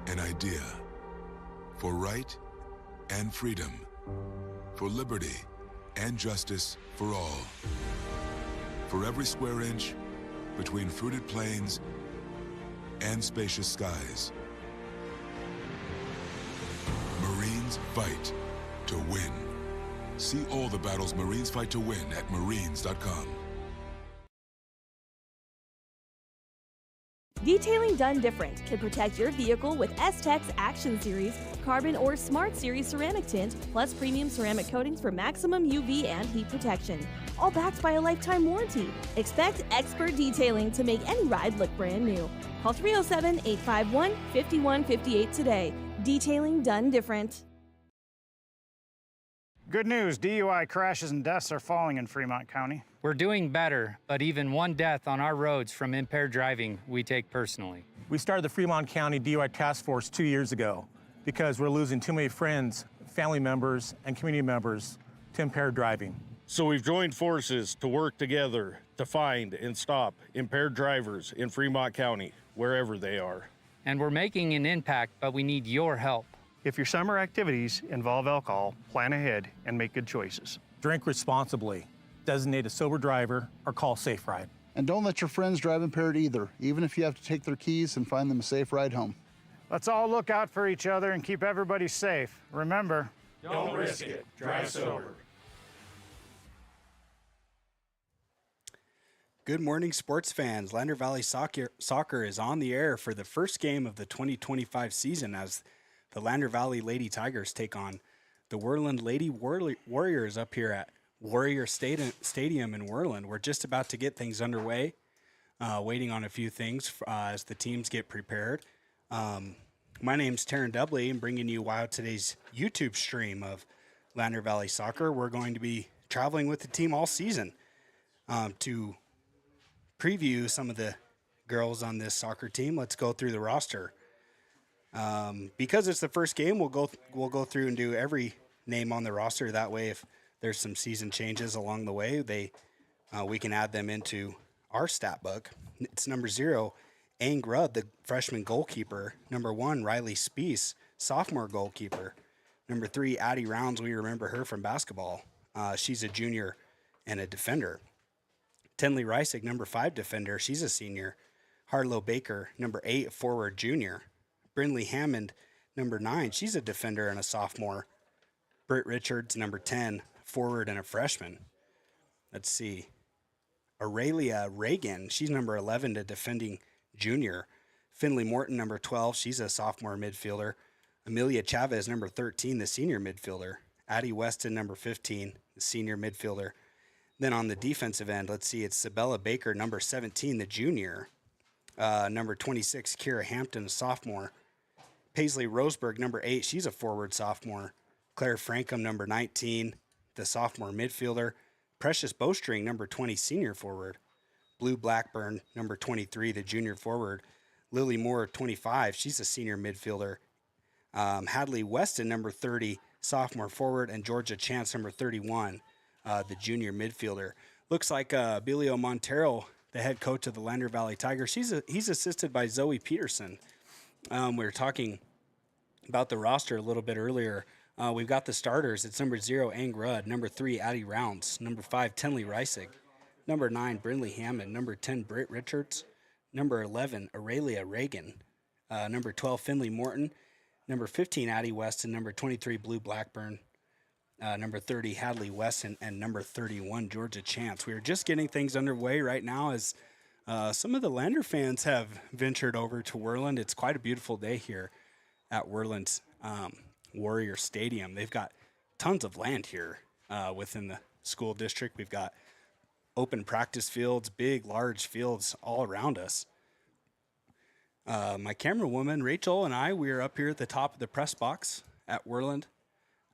an idea. For right and freedom. For liberty and justice for all. For every square inch between fruited plains and spacious skies. Marines fight to win. See all the battles Marines fight to win at marines.com. Detailing done different can protect your vehicle with S-Tech's Action Series, Carbon or Smart Series ceramic tint, plus premium ceramic coatings for maximum UV and heat protection. All backed by a lifetime warranty. Expect expert detailing to make any ride look brand new. Call 307-851-5158 today. Detailing done different. Good news, DUI crashes and deaths are falling in Fremont County. We're doing better, but even one death on our roads from impaired driving, we take personally. We started the Fremont County DUI Task Force 2 years ago because we're losing too many friends, family members, and community members to impaired driving. So we've joined forces to work together to find and stop impaired drivers in Fremont County, wherever they are. And we're making an impact, but we need your help. If your summer activities involve alcohol, plan ahead and make good choices. Drink responsibly, designate a sober driver, or call Safe Ride. And don't let your friends drive impaired either, even if you have to take their keys and find them a safe ride home. Let's all look out for each other and keep everybody safe. Remember, Don't risk it. Drive sober. Good morning, sports fans. Lander Valley Soccer is on the air for the first game of the 2025 season as the Lander Valley Lady Tigers take on the Worland Lady Warriors up here at Warrior Stadium in Worland. We're just about to get things underway, waiting on a few things as the teams get prepared. My name's Taryn Dudley. I'm bringing you today's YouTube stream of Lander Valley Soccer. We're going to be traveling with the team all season to preview some of the girls on this soccer team. Let's go through the roster. Because it's the first game, we'll go through and do every name on the roster. That way, if there's some season changes along the way, we can add them into our stat book. It's number 0, Ang Rudd, the freshman goalkeeper. Number 1, Riley Spees, sophomore goalkeeper. Number 3, Addie Rounds. We remember her from basketball. She's a junior and a defender. Tenley Reisig, number 5 defender. She's a senior. Harlow Baker, number 8 forward junior. Brindley Hammond, number 9. She's a defender and a sophomore. Britt Richards, number 10, forward and a freshman. Let's see. Aurelia Reagan, she's number 11, a defending junior. Finley Morton, number 12, she's a sophomore midfielder. Amelia Chavez, number 13, the senior midfielder. Addie Weston, number 15, the senior midfielder. Then on the defensive end, let's see, it's Sabella Baker, number 17, the junior. Number 26, Kira Hampton, a sophomore. Paisley Roseberg, number 8, she's a forward sophomore. Claire Frankham, number 19, the sophomore midfielder. Precious Bowstring, number 20, senior forward. Blue Blackburn, number 23, the junior forward. Lily Moore, 25, she's a senior midfielder. Hadley Weston, number 30, sophomore forward. And Georgia Chance, number 31, the junior midfielder. Looks like Bilio Montero, the head coach of the Lander Valley Tigers, he's assisted by Zoe Peterson. We were talking about the roster a little bit earlier. We've got the starters. It's number 0, Ang Rudd. Number 3, Addie Rounds. Number 5, Tenley Reisig. Number 9, Brindley Hammond. Number 10, Britt Richards. Number 11, Aurelia Reagan. Number 12, Finley Morton. Number 15, Addie Weston. Number 23, Blue Blackburn. Number 30, Hadley Weston. And number 31, Georgia Chance. We are just getting things underway right now as some of the Lander fans have ventured over to Worland. It's quite a beautiful day here at Worland's Warrior Stadium. They've got tons of land here within the school district. We've got open practice fields, big, large fields all around us. My camera woman, Rachel, and we are up here at the top of the press box at Worland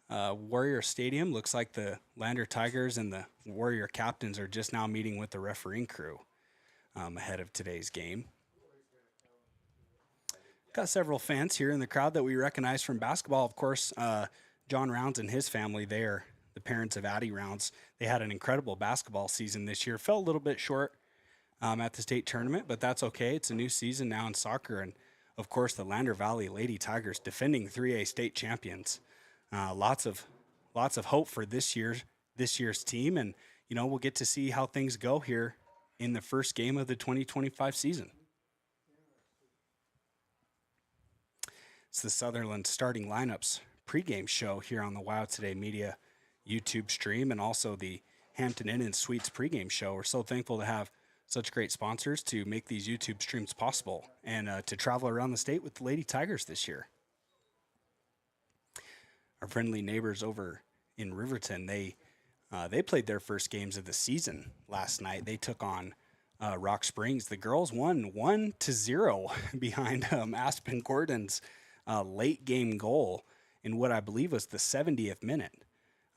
Warrior Stadium. Looks like the Lander Tigers and the Warrior captains are just now meeting with the refereeing crew ahead of today's game. Got several fans here in the crowd that we recognize from basketball. Of course, John Rounds and his family, they are the parents of Addie Rounds. They had an incredible basketball season this year. Fell a little bit short at the state tournament, but that's okay. It's a new season now in soccer, and of course, the Lander Valley Lady Tigers, defending 3A state champions. Lots of hope for this year's team, and we'll get to see how things go here in the first game of the 2025 season. It's the Sutherland starting lineups pregame show here on the Wild Today Media YouTube stream, and also the Hampton Inn and Suites pregame show. We're so thankful to have such great sponsors to make these YouTube streams possible, and to travel around the state with the Lady Tigers this year. Our friendly neighbors over in Riverton, they played their first games of the season last night. They took on Rock Springs. The girls won 1-0 behind Aspen Gordon's late game goal in what I believe was the 70th minute.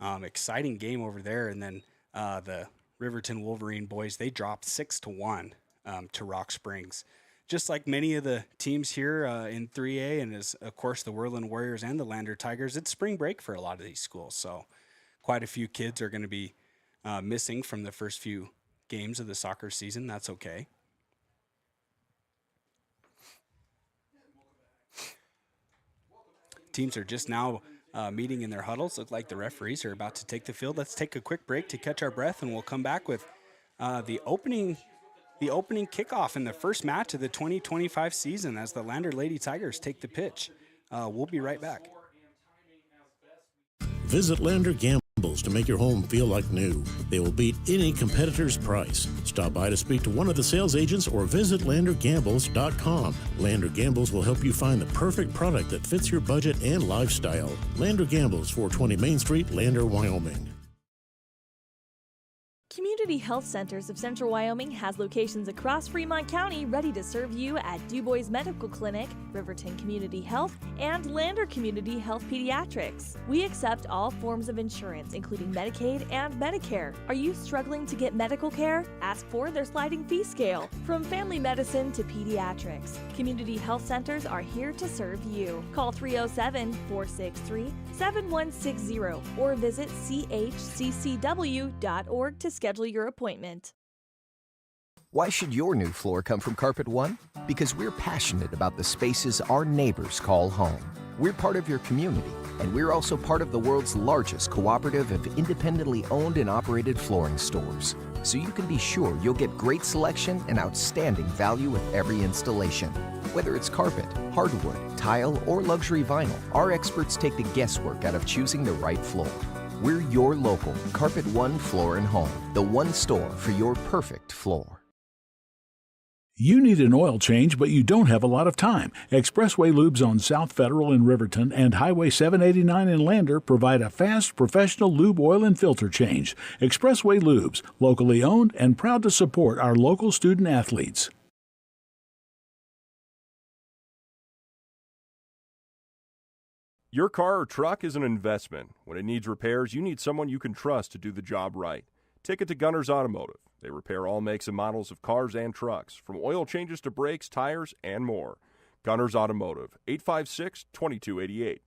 Exciting game over there. And then the Riverton Wolverine boys, they dropped 6-1 to Rock Springs. Just like many of the teams here in 3A, and as of course the Worland Warriors and the Lander Tigers, it's spring break for a lot of these schools. So quite a few kids are going to be missing from the first few games of the soccer season. That's okay. Teams are just now meeting in their huddles. Look like the referees are about to take the field. Let's take a quick break to catch our breath, and we'll come back with the opening kickoff in the first match of the 2025 season as the Lander Lady Tigers take the pitch. We'll be right back. Visit Lander Gambles to make your home feel like new. They will beat any competitor's price. Stop by to speak to one of the sales agents or visit LanderGambles.com. Lander Gambles will help you find the perfect product that fits your budget and lifestyle. Lander Gambles, 420 Main Street, Lander, Wyoming. Community Health Centers of Central Wyoming has locations across Fremont County ready to serve you at DuBois Medical Clinic, Riverton Community Health, and Lander Community Health Pediatrics. We accept all forms of insurance, including Medicaid and Medicare. Are you struggling to get medical care? Ask for their sliding fee scale. From family medicine to pediatrics, Community Health Centers are here to serve you. Call 307-463-7160 or visit chccw.org to schedule your appointment. Why should your new floor come from Carpet One? Because we're passionate about the spaces our neighbors call home. We're part of your community, and we're also part of the world's largest cooperative of independently owned and operated flooring stores. So you can be sure you'll get great selection and outstanding value with every installation. Whether it's carpet, hardwood, tile, or luxury vinyl, our experts take the guesswork out of choosing the right floor. We're your local Carpet One Floor and Home, the one store for your perfect floor. You need an oil change, but you don't have a lot of time. Expressway Lubes on South Federal in Riverton and Highway 789 in Lander provide a fast, professional lube, oil, and filter change. Expressway Lubes, locally owned and proud to support our local student athletes. Your car or truck is an investment. When it needs repairs, you need someone you can trust to do the job right. Take it to Gunners Automotive. They repair all makes and models of cars and trucks, from oil changes to brakes, tires, and more. Gunners Automotive, 856-2288.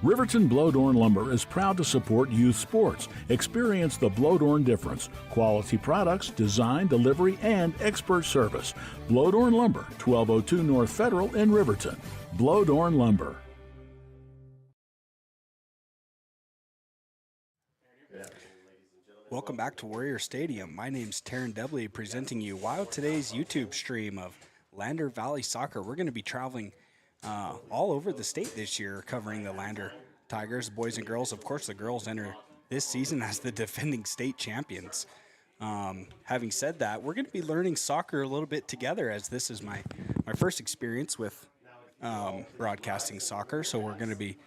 Riverton Blowdorn Lumber is proud to support youth sports. Experience the Blowdorn difference. Quality products, design, delivery, and expert service. Blowdorn Lumber, 1202 North Federal in Riverton. Blowdorn Lumber. Welcome back to Warrior Stadium. My name's Taryn Debley, presenting you Wild Today's YouTube stream of Lander Valley Soccer. We're going to be traveling all over the state this year, covering the Lander Tigers, boys and girls. Of course, the girls enter this season as the defending state champions. Having said that, we're going to be learning soccer a little bit together, as this is my first experience with broadcasting soccer. So we're going to be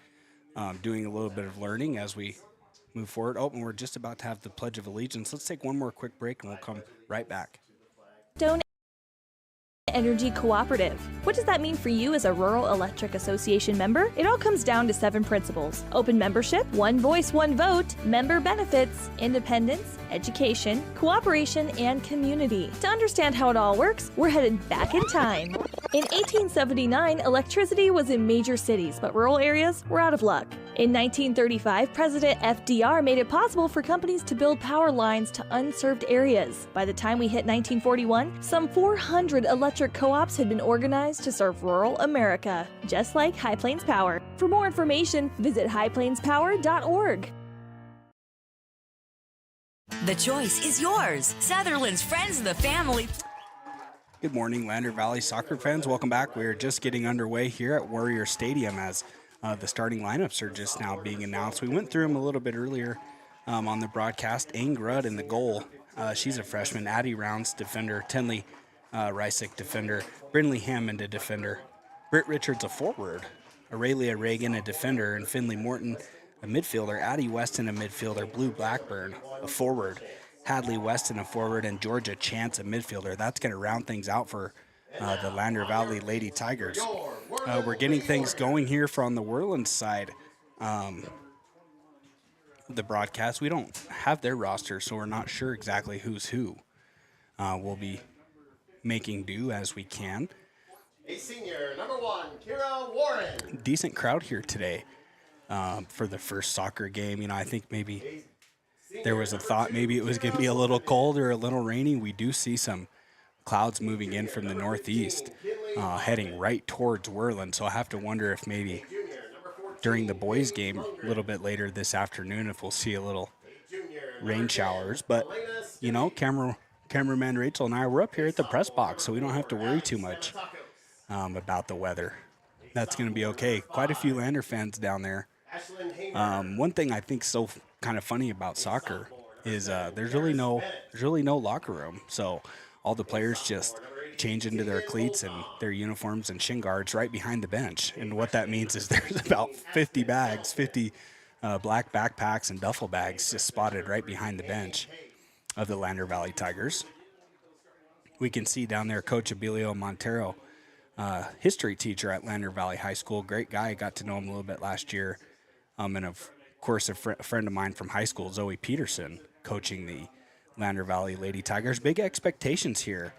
doing a little bit of learning as we move forward. Oh, and we're just about to have the Pledge of Allegiance. Let's take one more quick break, and we'll come right back. Energy Cooperative. What does that mean for you as a Rural Electric Association member? It all comes down to 7 principles: open membership, one voice, one vote, member benefits, independence, education, cooperation, and community. To understand how it all works, we're headed back in time. In 1879, electricity was in major cities, but rural areas were out of luck. In 1935, President FDR made it possible for companies to build power lines to unserved areas. By the time we hit 1941, some 400 electric electric co-ops had been organized to serve rural America, just like High Plains Power. For more information, visit highplainspower.org. The choice is yours. Sutherland's Friends of the Family. Good morning, Lander Valley soccer fans. Welcome back. We're just getting underway here at Warrior Stadium as the starting lineups are just now being announced. We went through them a little bit earlier on the broadcast. Aang Rudd in the goal. She's a freshman. Addie Rounds, defender. Tenley Rysick, defender. Brindley Hammond, a defender. Britt Richards, a forward. Aurelia Reagan, a defender. And Finley Morton, a midfielder. Addie Weston, a midfielder. Blue Blackburn, a forward. Hadley Weston, a forward. And Georgia Chance, a midfielder. That's going to round things out for the Lander Valley Lady Tigers. We're getting things going here from the Worland side. The broadcast, we don't have their roster, so we're not sure exactly who's who. We'll be making do as we can. A senior, number 1, Kira Warren. Decent crowd here today for the first soccer game. You know, I think maybe there was a thought maybe it was going to be a little cold or a little rainy. We do see some clouds moving in from the northeast, heading right towards Worland. So I have to wonder if maybe during the boys' game a little bit later this afternoon, if we'll see a little rain showers. But, you know, cameraman Rachel and I were up here at the press box, so we don't have to worry too much about the weather. That's going to be okay. Quite a few Lander fans down there. One thing I think so kind of funny about soccer is there's really no locker room. So all the players just change into their cleats and their uniforms and shin guards right behind the bench. And what that means is there's about 50 black backpacks and duffel bags just spotted right behind the bench of the Lander Valley Tigers. We can see down there Coach Abilio Montero, history teacher at Lander Valley High School. Great guy. I got to know him a little bit last year. And of course, a friend of mine from high school, Zoe Peterson, coaching the Lander Valley Lady Tigers. Big expectations here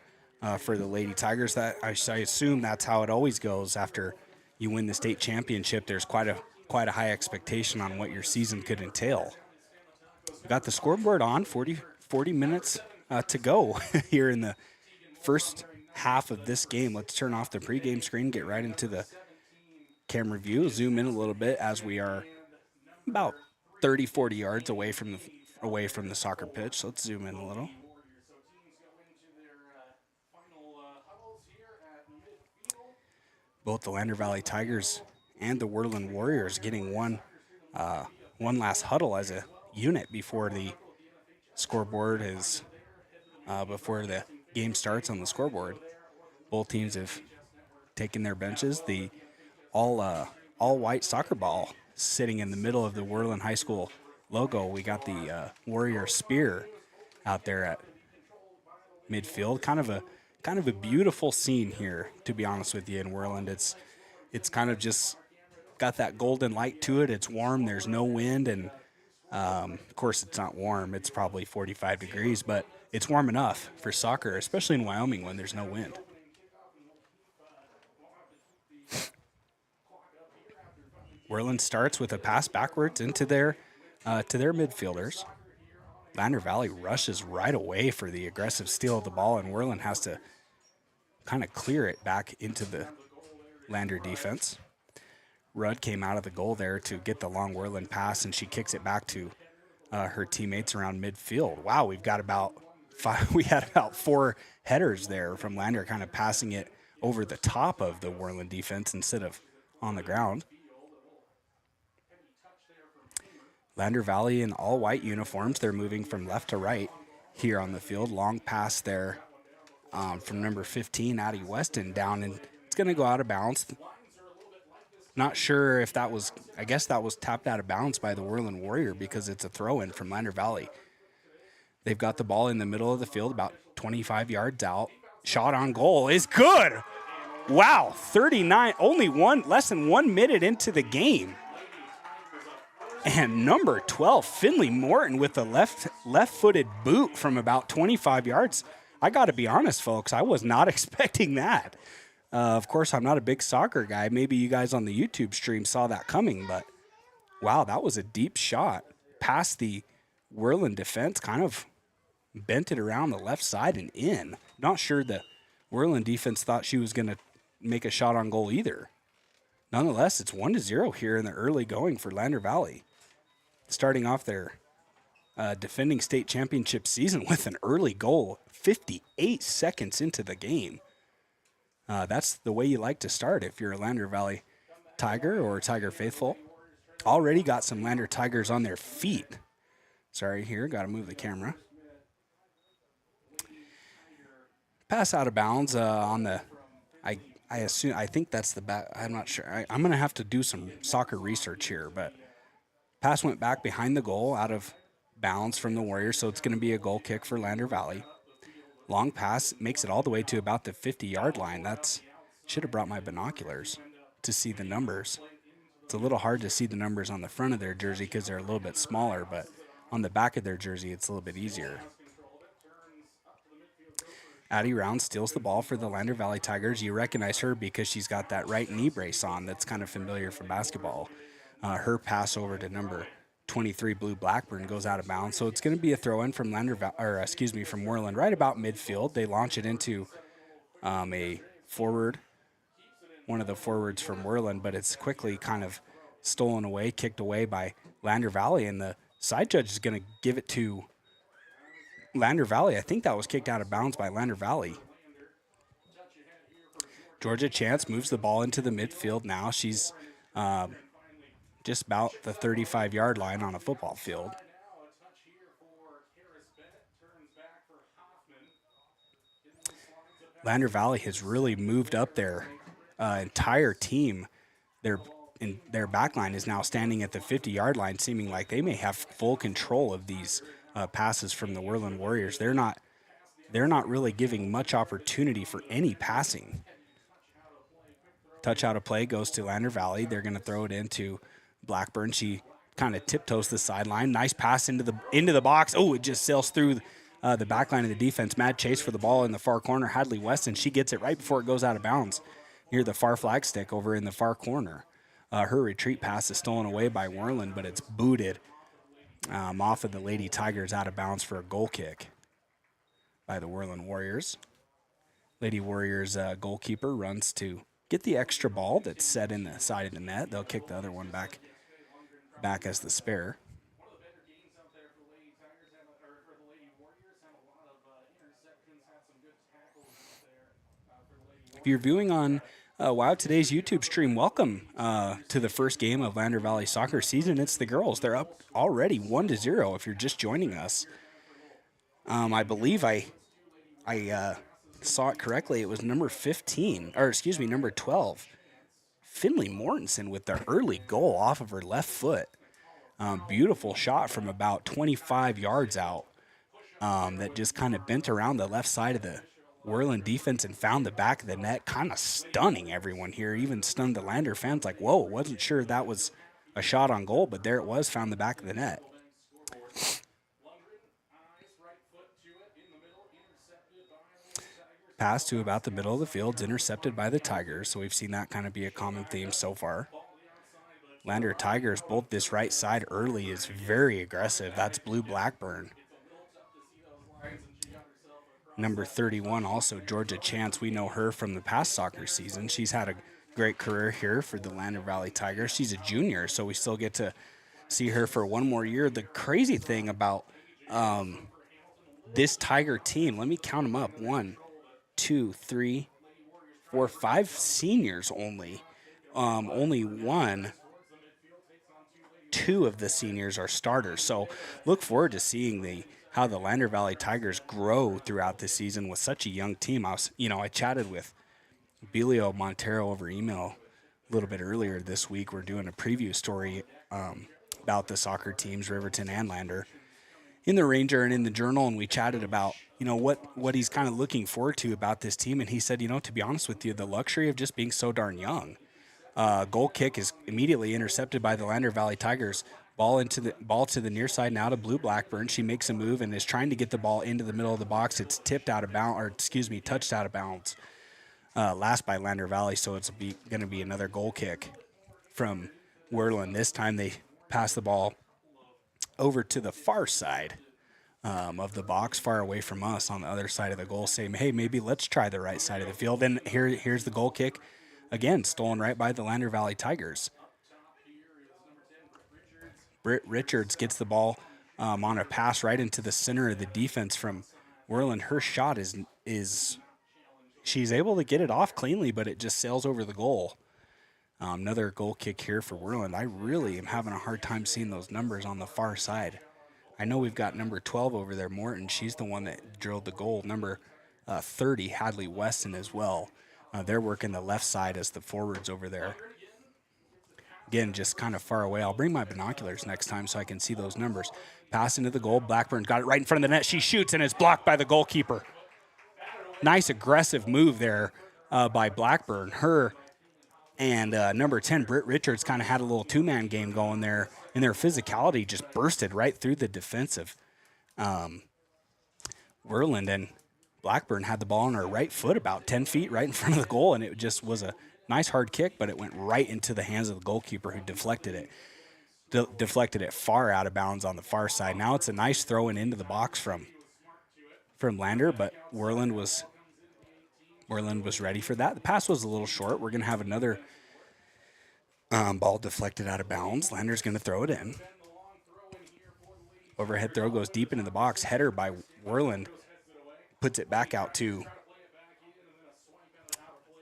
for the Lady Tigers. That I assume that's how it always goes. After you win the state championship, there's quite a high expectation on what your season could entail. We got the scoreboard on, 40 minutes to go here in the first half of this game. Let's turn off the pregame screen, get right into the camera view, zoom in a little bit as we are about 30-40 yards away from the soccer pitch. So let's zoom in a little. Both the Lander Valley Tigers and the Worland Warriors getting one last huddle as a unit before the scoreboard is before the game starts on the scoreboard. Both teams have taken their benches. The all white soccer ball sitting in the middle of the Worland High School logo. We got the Warrior spear out there at midfield. Kind of a beautiful scene here, to be honest with you, in Worland. It's kind of just got that golden light to it. It's warm. There's no wind, and of course it's not warm. It's probably 45 degrees, but it's warm enough for soccer, especially in Wyoming when there's no wind. Worland starts with a pass backwards into their midfielders. Lander Valley rushes right away for the aggressive steal of the ball, and Worland has to kind of clear it back into the Lander defense. Rudd came out of the goal there to get the long Worland pass, and she kicks it back to her teammates around midfield. Wow, we had about 4 headers there from Lander, kind of passing it over the top of the Worland defense instead of on the ground. Lander Valley in all white uniforms. They're moving from left to right here on the field. Long pass there from number 15, Addie Weston, down, and it's going to go out of bounds. Not sure if that was, I guess that was tapped out of bounds by the Worland Warrior because it's a throw-in from Lander Valley. They've got the ball in the middle of the field, about 25 yards out. Shot on goal is good. Wow, 39, less than 1 minute into the game. And number 12, Finley Morton with the left-footed boot from about 25 yards. I got to be honest, folks, I was not expecting that. Of course, I'm not a big soccer guy. Maybe you guys on the YouTube stream saw that coming, but wow, that was a deep shot. Past the Worland defense, kind of bent it around the left side and in. Not sure the Worland defense thought she was going to make a shot on goal either. Nonetheless, it's 1-0 here in the early going for Lander Valley, starting off their defending state championship season with an early goal 58 seconds into the game. That's the way you like to start if you're a Lander Valley Tiger or Tiger faithful. Already got some Lander Tigers on their feet. Sorry, here, got to move the camera. Pass out of bounds on the, I think that's the back. I'm not sure. I'm going to have to do some soccer research here, but pass went back behind the goal out of bounds from the Warriors, so it's going to be a goal kick for Lander Valley. Long pass makes it all the way to about the 50-yard line. Should have brought my binoculars to see the numbers. It's a little hard to see the numbers on the front of their jersey because they're a little bit smaller, but on the back of their jersey, it's a little bit easier. Addie Round steals the ball for the Lander Valley Tigers. You recognize her because she's got that right knee brace on that's kind of familiar from basketball. Her pass over to number 23 Blue Blackburn goes out of bounds, so it's going to be a throw-in from from Worland right about midfield. They launch it into a forward, one of the forwards from Worland, but it's quickly kind of stolen away, kicked away by Lander Valley, and the side judge is going to give it to Lander Valley. I think that was kicked out of bounds by Lander Valley. Georgia Chance moves the ball into the midfield now. She's just about the 35-yard line on a football field. Lander Valley has really moved up their entire team. Their back line is now standing at the 50-yard line, seeming like they may have full control of these passes from the Worland Warriors. They're not really giving much opportunity for any passing. Touch out of play goes to Lander Valley. They're going to throw it into Blackburn. She kind of tiptoes the sideline. Nice pass into the box. Oh, it just sails through the back line of the defense. Mad chase for the ball in the far corner. Hadley Weston, she gets it right before it goes out of bounds near the far flag stick over in the far corner. Her retreat pass is stolen away by Worland, but it's booted off of the Lady Tigers out of bounds for a goal kick by the Worland Warriors. Lady Warriors goalkeeper runs to get the extra ball that's set in the side of the net. They'll kick the other one back as the spare. If you're viewing on Wow Today's YouTube stream, welcome to the first game of Lander Valley soccer season. It's the girls. They're up already 1-0 if you're just joining us. I believe I saw it correctly. It was number 12. Finley Mortensen with the early goal off of her left foot. Beautiful shot from about 25 yards out that just kind of bent around the left side of the Worland defense and found the back of the net, kind of stunning everyone here, even stunned the Lander fans like, whoa, wasn't sure that was a shot on goal, but there it was, found the back of the net. Pass to about the middle of the field, intercepted by the Tigers, so we've seen that kind of be a common theme so far. Lander Tigers, both this right side early is very aggressive. That's Blue Blackburn. Number 31, also Georgia Chance. We know her from the past soccer season. She's had a great career here for the Lander Valley Tigers. She's a junior, so we still get to see her for one more year. The crazy thing about this Tiger team, let me count them up. 1, 2, 3, 4, 5 seniors only. Only 2 of the seniors are starters. So look forward to seeing how the Lander Valley Tigers grow throughout the season with such a young team. I chatted with Belio Montero over email a little bit earlier this week. We're doing a preview story about the soccer teams, Riverton and Lander, in the Ranger and in the Journal, and we chatted about, what he's kind of looking forward to about this team. And he said, to be honest with you, the luxury of just being so darn young. Goal kick is immediately intercepted by the Lander Valley Tigers. Ball to the near side now to Blue Blackburn. She makes a move and is trying to get the ball into the middle of the box. It's touched out of bounds last by Lander Valley, so it's going to be another goal kick from Worland. This time they pass the ball over to the far side of the box, far away from us on the other side of the goal, saying, hey, maybe let's try the right side of the field. And here's the goal kick. Again, stolen right by the Lander Valley Tigers. Britt Richards gets the ball on a pass right into the center of the defense from Worland. Her shot is she's able to get it off cleanly, but it just sails over the goal. Another goal kick here for Worland. I really am having a hard time seeing those numbers on the far side. I know we've got number 12 over there, Morton. She's the one that drilled the goal. Number 30, Hadley Weston as well. They're working the left side as the forwards over there. Again, just kind of far away. I'll bring my binoculars next time so I can see those numbers. Pass into the goal. Blackburn got it right in front of the net. She shoots and it's blocked by the goalkeeper. Nice aggressive move there by Blackburn. Her and number 10, Britt Richards, kind of had a little two-man game going there, and their physicality just bursted right through the defensive. Worland and Blackburn had the ball on her right foot about 10 feet right in front of the goal, and it just was a nice hard kick, but it went right into the hands of the goalkeeper who deflected it. Deflected it far out of bounds on the far side. Now it's a nice throw-in into the box from Lander, but Worland was ready for that. The pass was a little short. We're going to have another ball deflected out of bounds. Lander's going to throw it in. Overhead throw goes deep into the box. Header by Worland puts it back out to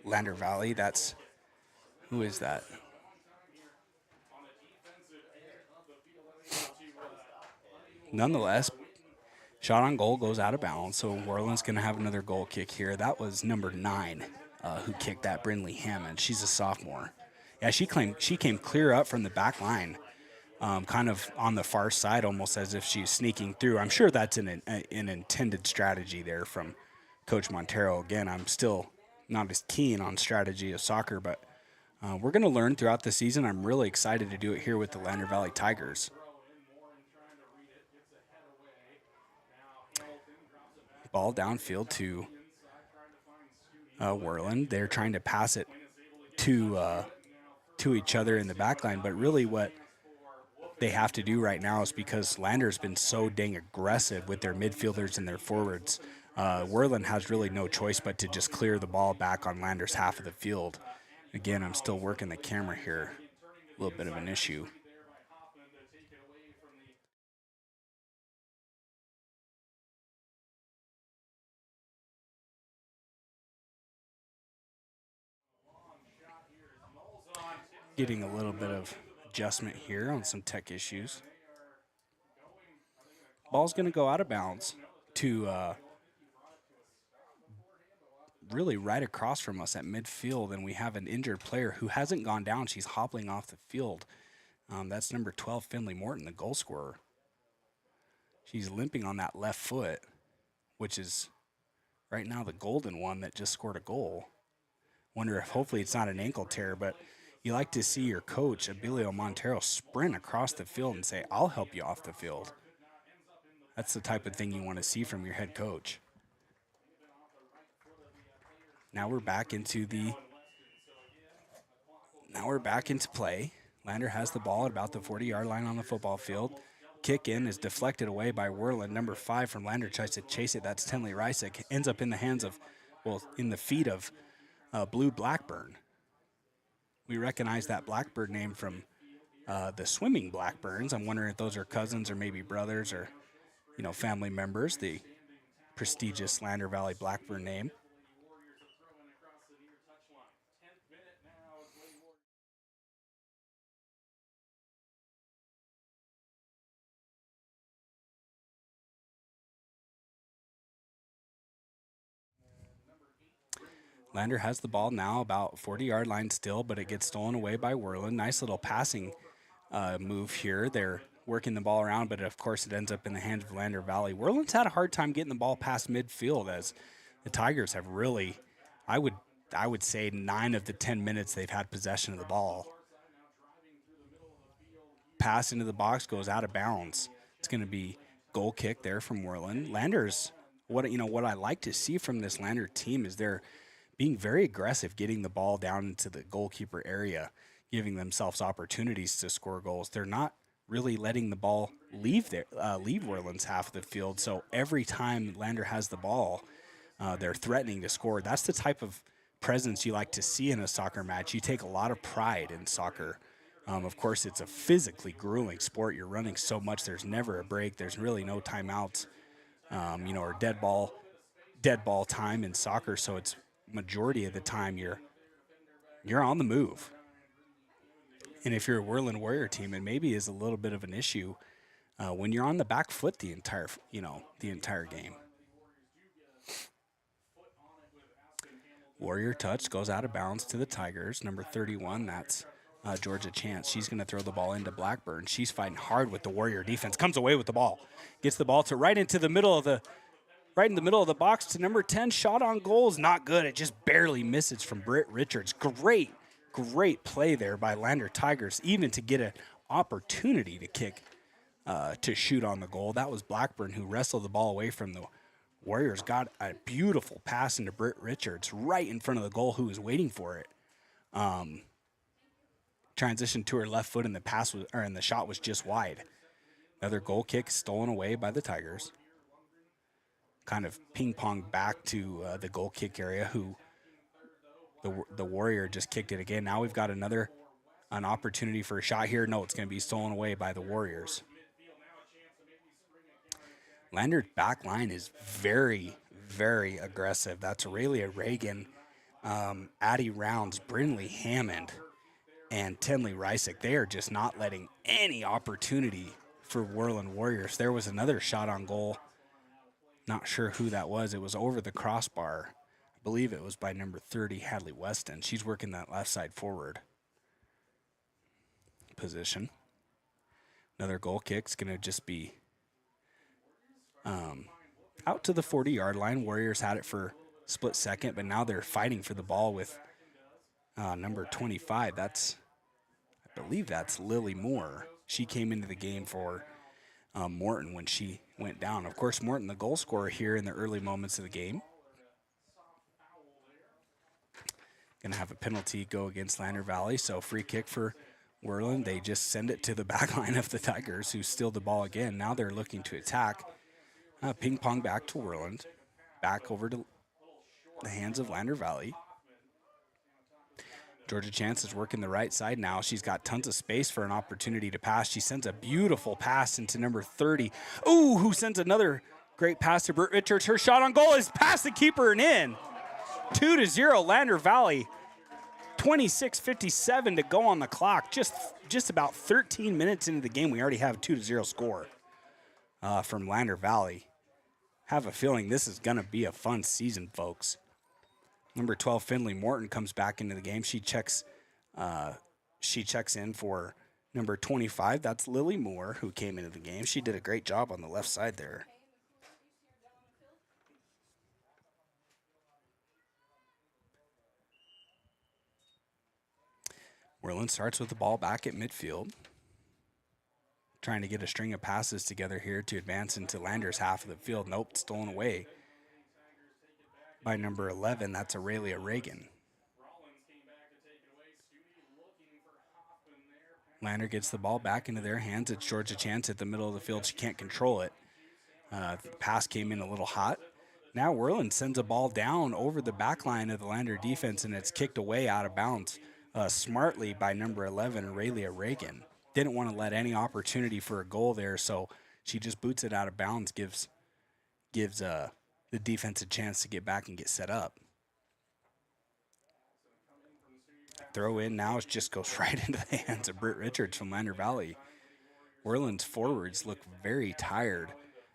Lander Valley. Who is that? Nonetheless, shot on goal goes out of bounds, so Worland's going to have another goal kick here. That was number 9 who kicked that, Brindley Hammond. She's a sophomore. Yeah, she came clear up from the back line, kind of on the far side, almost as if she's sneaking through. I'm sure that's an intended strategy there from Coach Montero. Again, I'm still not as keen on strategy of soccer, but we're going to learn throughout the season. I'm really excited to do it here with the Lander Valley Tigers. Ball downfield to Worland. They're trying to pass it to each other in the back line, but really what they have to do right now is, because Lander's been so dang aggressive with their midfielders and their forwards, Worland has really no choice but to just clear the ball back on Lander's half of the field. Again, I'm still working the camera here. A little bit of an issue. Getting a little bit of adjustment here on some tech issues. Ball's going to go out of bounds to really right across from us at midfield, and we have an injured player who hasn't gone down. She's hobbling off the field. That's number 12, Finley Morton, the goal scorer. She's limping on that left foot, which is right now the golden one that just scored a goal. Wonder if hopefully it's not an ankle tear, but you like to see your coach, Abilio Montero, sprint across the field and say, I'll help you off the field. That's the type of thing you want to see from your head coach. Now we're back into play. Lander has the ball at about the 40-yard line on the football field. Kick in is deflected away by Worland. Number 5 from Lander tries to chase it. That's Tenley Rysick. Ends up in the hands of, in the feet of Blue Blackburn. We recognize that Blackbird name from the swimming Blackburns. I'm wondering if those are cousins or maybe brothers or, family members. The prestigious Lander Valley Blackburn name. Lander has the ball now about 40-yard line still, but it gets stolen away by Worland. Nice little passing move here. They're working the ball around, but of course it ends up in the hands of Lander Valley. Worland's had a hard time getting the ball past midfield, as the Tigers have really, I would say 9 of the 10 minutes they've had possession of the ball. Pass into the box goes out of bounds. It's going to be goal kick there from Worland. Lander's, what I like to see from this Lander team is they're being very aggressive, getting the ball down into the goalkeeper area, giving themselves opportunities to score goals. They're not really letting the ball leave Worland's half of the field. So every time Lander has the ball, they're threatening to score. That's the type of presence you like to see in a soccer match. You take a lot of pride in soccer. Of course, it's a physically grueling sport. You're running so much. There's never a break. There's really no timeouts, or dead ball time in soccer. So it's majority of the time you're on the move. And if you're a Worland Warrior team, it maybe is a little bit of an issue when you're on the back foot the entire game. Warrior touch goes out of bounds to the Tigers. Number 31, that's Georgia Chance. She's going to throw the ball into Blackburn. She's fighting hard with the Warrior defense. Comes away with the ball. Gets the ball to right in the middle of the box to number 10. Shot on goal is not good. It just barely misses from Britt Richards. Great play there by Lander Tigers, even to get an opportunity to kick, to shoot on the goal. That was Blackburn who wrestled the ball away from the Warriors. Got a beautiful pass into Britt Richards right in front of the goal, who was waiting for it. Transitioned to her left foot, and the shot was just wide. Another goal kick stolen away by the Tigers. Kind of ping pong back to the goal kick area, who the Warrior just kicked it again. Now we've got an opportunity for a shot here. No, it's going to be stolen away by the Warriors. Lander's back line is very, very aggressive. That's Aurelia Reagan, Addie Rounds, Brinley Hammond, and Tenley Rysick. They are just not letting any opportunity for Worland Warriors. There was another shot on goal. Not sure who that was. It was over the crossbar. I believe it was by number 30, Hadley Weston. She's working that left side forward position. Another goal kick's going to just be out to the 40-yard line. Warriors had it for split second, but now they're fighting for the ball with number 25. I believe that's Lily Moore. She came into the game for Morton when she went down. Of course, Morton, the goal scorer here in the early moments of the game. Going to have a penalty go against Lander Valley, so free kick for Worland. They just send it to the back line of the Tigers, who steal the ball again. Now they're looking to attack. Ping pong back to Worland. Back over to the hands of Lander Valley. Georgia Chance is working the right side now. She's got tons of space for an opportunity to pass. She sends a beautiful pass into number 30. Ooh, who sends another great pass to Britt Richards. Her shot on goal is past the keeper and in. 2-0 Lander Valley. 26:57 to go on the clock. Just about 13 minutes into the game, we already have a 2-0 score from Lander Valley. Have a feeling this is going to be a fun season, folks. Number 12, Finley Morton, comes back into the game. She checks in for number 25. That's Lily Moore, who came into the game. She did a great job on the left side there. Worland starts with the ball back at midfield. Trying to get a string of passes together here to advance into Lander's half of the field. Nope, stolen away by number 11. That's Aurelia Reagan. Lander gets the ball back into their hands. It's Georgia Chance at the middle of the field. She can't control it. The pass came in a little hot. Now Worland sends a ball down over the back line of the Lander defense, and it's kicked away out of bounds smartly by number 11, Aurelia Reagan. Didn't want to let any opportunity for a goal there, so she just boots it out of bounds, gives the defense a chance to get back and get set up. Throw in now, it just goes right into the hands of Britt Richards from Lander Valley. Worland's forwards look very tired,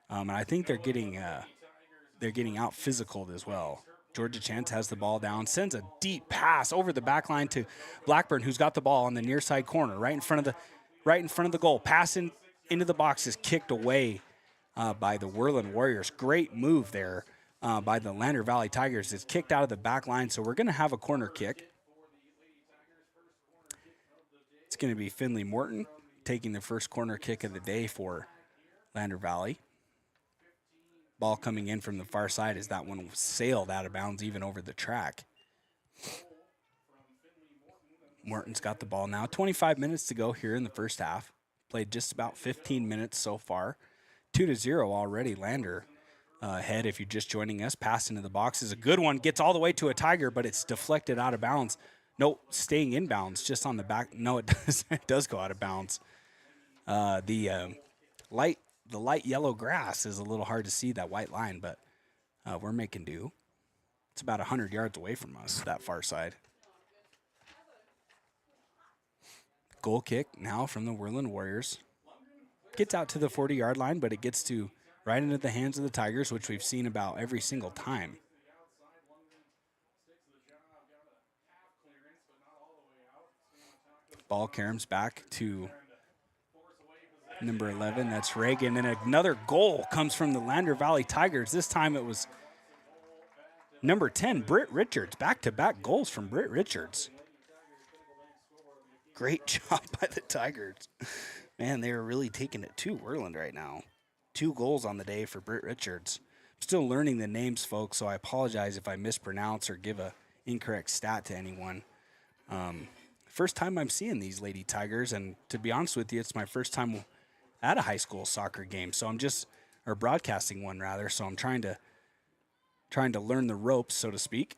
and I think they're getting out physical as well. Georgia Chance has the ball down, sends a deep pass over the back line to Blackburn, who's got the ball on the near side corner, right in front of the goal. Pass into the box is kicked away by the Worland Warriors. Great move there by the Lander Valley Tigers. It's kicked out of the back line, so we're going to have a corner kick. It's going to be Finley Morton taking the first corner kick of the day for Lander Valley. Ball coming in from the far side as that one sailed out of bounds even over the track. Morton's got the ball now. 25 minutes to go here in the first half. Played just about 15 minutes so far. 2-0 already. Lander ahead. If you're just joining us, pass into the box is a good one. Gets all the way to a Tiger, but it's deflected out of bounds. No, staying in bounds, just on the back. No, it does. It does go out of bounds. The light yellow grass is a little hard to see, that white line, but we're making do. It's about 100 yards away from us, that far side. Goal kick now from the Worland Warriors. Gets out to the 40-yard line, but it gets to right into the hands of the Tigers, which we've seen about every single time. Ball caroms back to number 11. That's Reagan. And another goal comes from the Lander Valley Tigers. This time it was number 10, Britt Richards. Back-to-back goals from Britt Richards. Great job by the Tigers. Man, they are really taking it to Worland right now. 2 goals on the day for Britt Richards. I'm still learning the names, folks, so I apologize if I mispronounce or give a incorrect stat to anyone. First time I'm seeing these Lady Tigers, and to be honest with you, it's my first time at a high school soccer game. So I'm or broadcasting one rather. So I'm trying to learn the ropes, so to speak.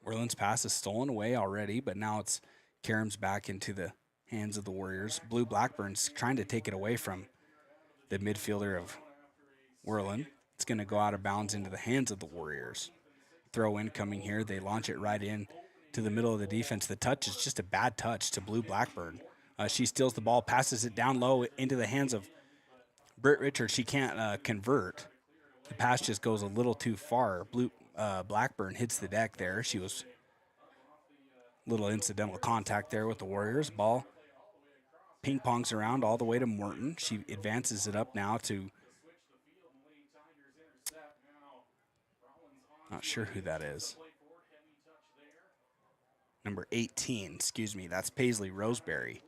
Worland's pass is stolen away already, but now it's Karam's back into the hands of the Warriors. Blue Blackburn's trying to take it away from the midfielder of Worland. It's going to go out of bounds into the hands of the Warriors. Throw in coming here. They launch it right in to the middle of the defense. The touch is just a bad touch to Blue Blackburn. She steals the ball, passes it down low into the hands of Britt Richards. She can't convert. The pass just goes a little too far. Blue Blackburn hits the deck there. She was a little incidental contact there with the Warriors. Ball ping-pongs around all the way to Morton. She advances it up now to, not sure who that is. Number 18, excuse me, that's Paisley Roseberry,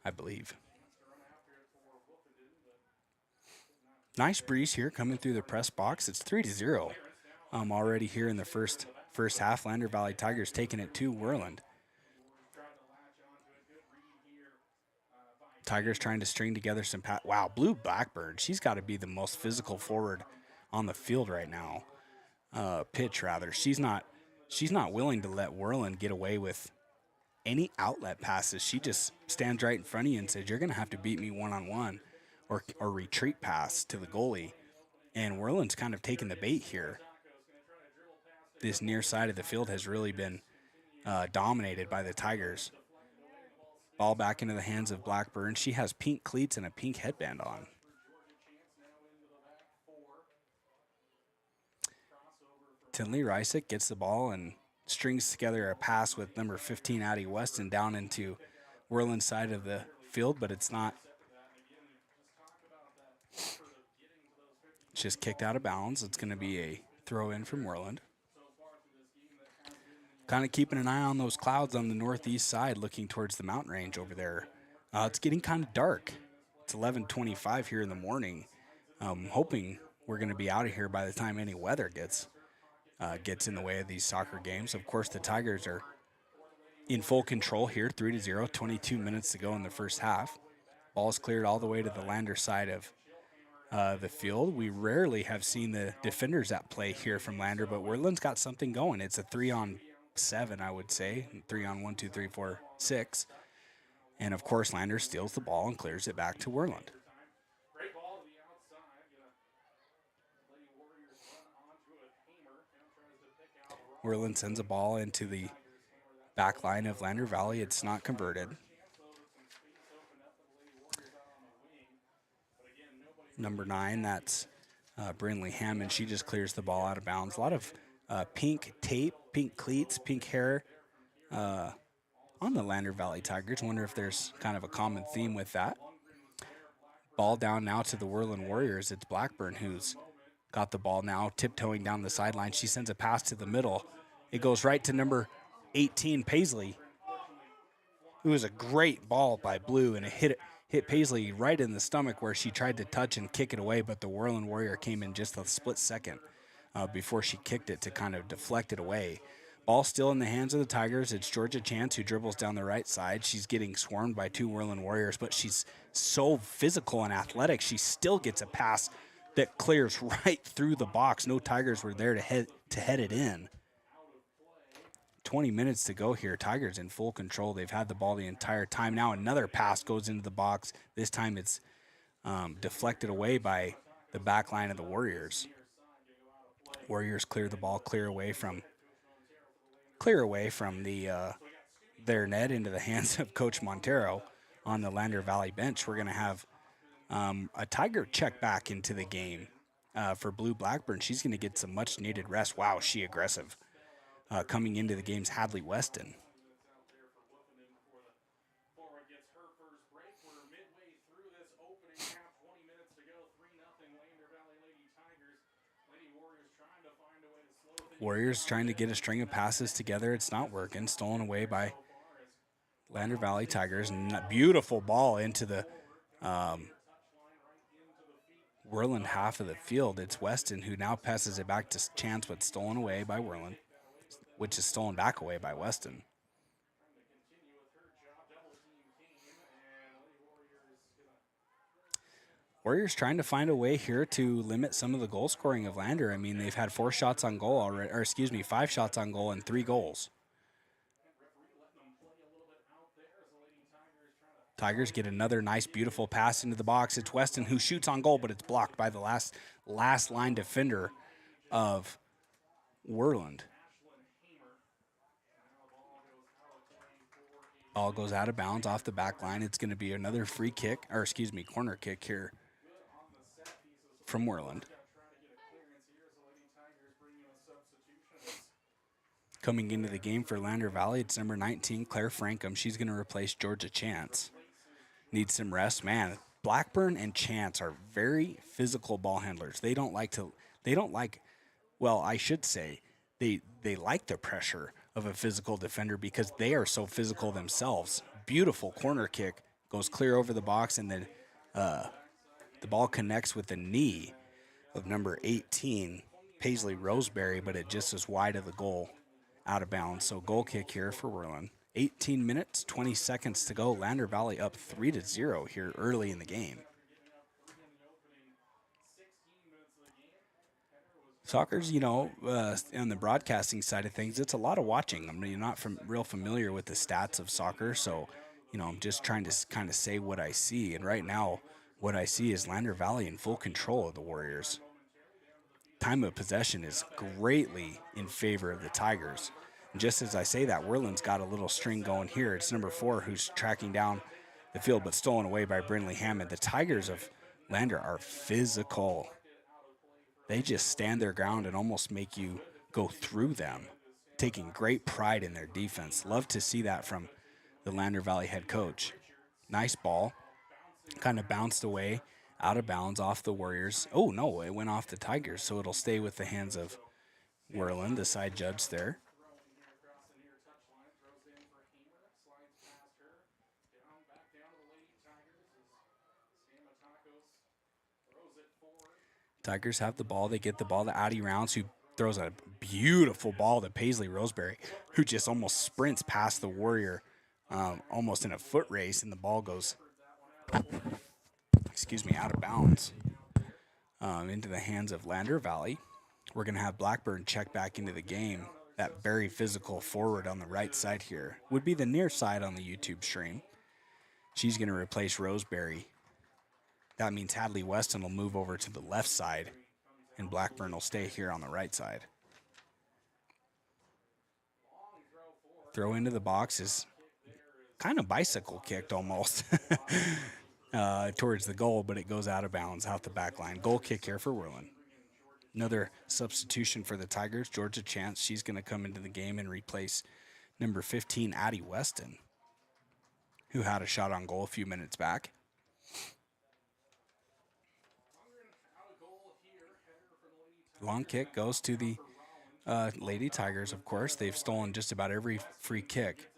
I believe. Nice breeze here coming through the press box. It's 3-0 already here in the first half. Lander Valley Tigers taking it to Worland. Tigers trying to string together some wow, Blue Blackbird. She's got to be the most physical forward on the field right now. Pitch rather. She's not willing to let Worland get away with any outlet passes. She just stands right in front of you and says, "You're going to have to beat me one-on-one," or retreat pass to the goalie. And Worland's kind of taking the bait here. This near side of the field has really been dominated by the Tigers. Ball back into the hands of Blackburn. She has pink cleats and a pink headband on. Tinley Rysick gets the ball and strings together a pass with number 15, Addie Weston, down into Worland's side of the field, but it's not. It's just kicked out of bounds. It's going to be a throw in from Worland. Kind of keeping an eye on those clouds on the northeast side, looking towards the mountain range over there. It's getting kind of dark. It's 11:25 here in the morning. Hoping we're going to be out of here by the time any weather gets in the way of these soccer games. Of course, the Tigers are in full control here, 3-0, 22 minutes to go in the first half. Ball's cleared all the way to the Lander side of the field. We rarely have seen the defenders at play here from Lander, but Worland's got something going. It's a 3-on-7, I would say. 3-on-1, 2, 3, 4, 6. And of course, Lander steals the ball and clears it back to Worland. Worland sends a ball into the back line of Lander Valley. It's not converted. Number 9, that's Brinley Hammond. She just clears the ball out of bounds. A lot of pink tape, pink cleats, pink hair on the Lander Valley Tigers. Wonder if there's kind of a common theme with that. Ball down now to the Worland Warriors. It's Blackburn who's got the ball now, tiptoeing down the sideline. She sends a pass to the middle. It goes right to number 18, Paisley. It was a great ball by Blue, and it hit Paisley right in the stomach where she tried to touch and kick it away, but the Worland Warrior came in just a split second before she kicked it to kind of deflect it away. Ball still in the hands of the Tigers. It's Georgia Chance who dribbles down the right side. She's getting swarmed by 2 Worland Warriors, but she's so physical and athletic. She still gets a pass that clears right through the box. No Tigers were there to head it in. 20 minutes to go here. Tigers in full control. They've had the ball the entire time. Now another pass goes into the box. This time it's deflected away by the back line of the Warriors. Warriors clear the ball clear away from the their net into the hands of Coach Montero on the Lander Valley bench. We're going to have a Tiger check back into the game for Blue Blackburn. She's going to get some much needed rest. Wow, she aggressive. Coming into the game's Hadley Weston. Warriors trying to get a string of passes together. It's not working. Stolen away by Lander Valley Tigers. And a beautiful ball into the Worland half of the field. It's Weston who now passes it back to Chance, but stolen away by Worland, which is stolen back away by Weston. Warriors trying to find a way here to limit some of the goal scoring of Lander. I mean, they've had 4 shots on goal already, or 5 shots on goal and 3 goals. Tigers get another nice, beautiful pass into the box. It's Weston who shoots on goal, but it's blocked by the last line defender of Worland. Ball goes out of bounds off the back line. It's going to be another corner kick here from Worland. Coming into the game for Lander Valley, it's number 19, Claire Frankham. She's going to replace Georgia Chance. Needs some rest. Man, Blackburn and Chance are very physical ball handlers. They like the pressure of a physical defender because they are so physical themselves. Beautiful corner kick, goes clear over the box, and then the ball connects with the knee of number 18, Paisley Roseberry, but it just is wide of the goal, out of bounds. So goal kick here for Worland. 18 minutes, 20 seconds to go. Lander Valley up 3-0 here early in the game. Soccer's, on the broadcasting side of things, it's a lot of watching. I mean, you're not real familiar with the stats of soccer, so, I'm just trying to kind of say what I see. And right now, what I see is Lander Valley in full control of the Warriors. Time of possession is greatly in favor of the Tigers. And just as I say that, Worland's got a little string going here. It's number 4 who's tracking down the field, but stolen away by Brindley Hammond. The Tigers of Lander are physical. They just stand their ground and almost make you go through them, taking great pride in their defense. Love to see that from the Lander Valley head coach. Nice ball. Kind of bounced away, out of bounds off the Warriors. Oh, no, it went off the Tigers, so it'll stay with the hands of Worland, the side judge there. Tigers have the ball. They get the ball to Addie Rounds, who throws a beautiful ball to Paisley Roseberry, who just almost sprints past the Warrior, almost in a foot race, and the ball goes, out of bounds into the hands of Lander Valley. We're going to have Blackburn check back into the game. That very physical forward on the right side here would be the near side on the YouTube stream. She's going to replace Roseberry. That means Hadley Weston will move over to the left side, and Blackburn will stay here on the right side. Throw into the box is kind of bicycle kicked almost towards the goal, but it goes out of bounds, out the back line. Goal kick here for Worland. Another substitution for the Tigers, Georgia Chance. She's going to come into the game and replace number 15, Addie Weston, who had a shot on goal a few minutes back. Long kick goes to the Lady Tigers, of course. They've stolen just about every free kick.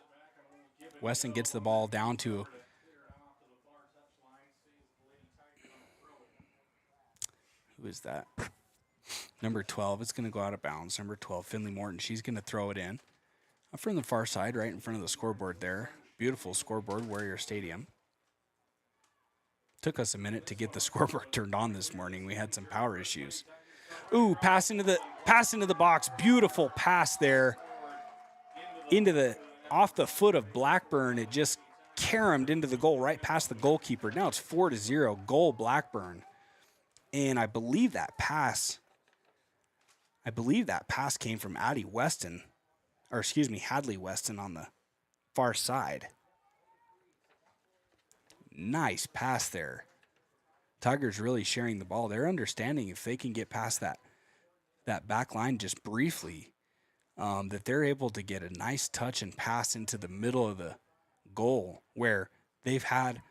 Weston gets the ball down to who is that? Number 12. It's going to go out of bounds. Number 12, Finley Morton. She's going to throw it in. Up from the far side, right in front of the scoreboard there. Beautiful scoreboard, Warrior Stadium. Took us a minute to get the scoreboard turned on this morning. We had some power issues. Ooh, pass into the box. Beautiful pass there. Off the foot of Blackburn. It just caromed into the goal right past the goalkeeper. Now it's 4-0, goal Blackburn. And I believe that pass came from Hadley Weston on the far side. Nice pass there. Tigers really sharing the ball. They're understanding if they can get past that back line just briefly, that they're able to get a nice touch and pass into the middle of the goal where they've had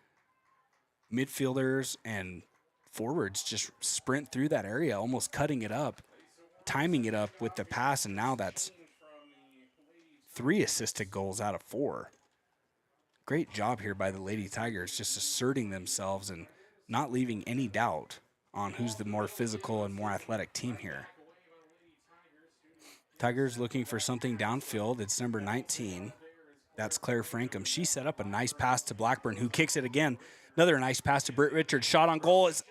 midfielders and forwards just sprint through that area, almost cutting it up, timing it up with the pass, and now that's 3 assisted goals out of 4. Great job here by the Lady Tigers, just asserting themselves and not leaving any doubt on who's the more physical and more athletic team here. Tigers looking for something downfield. It's number 19. That's Claire Frankham. She set up a nice pass to Blackburn, who kicks it again. Another nice pass to Britt Richards. Shot on goal is,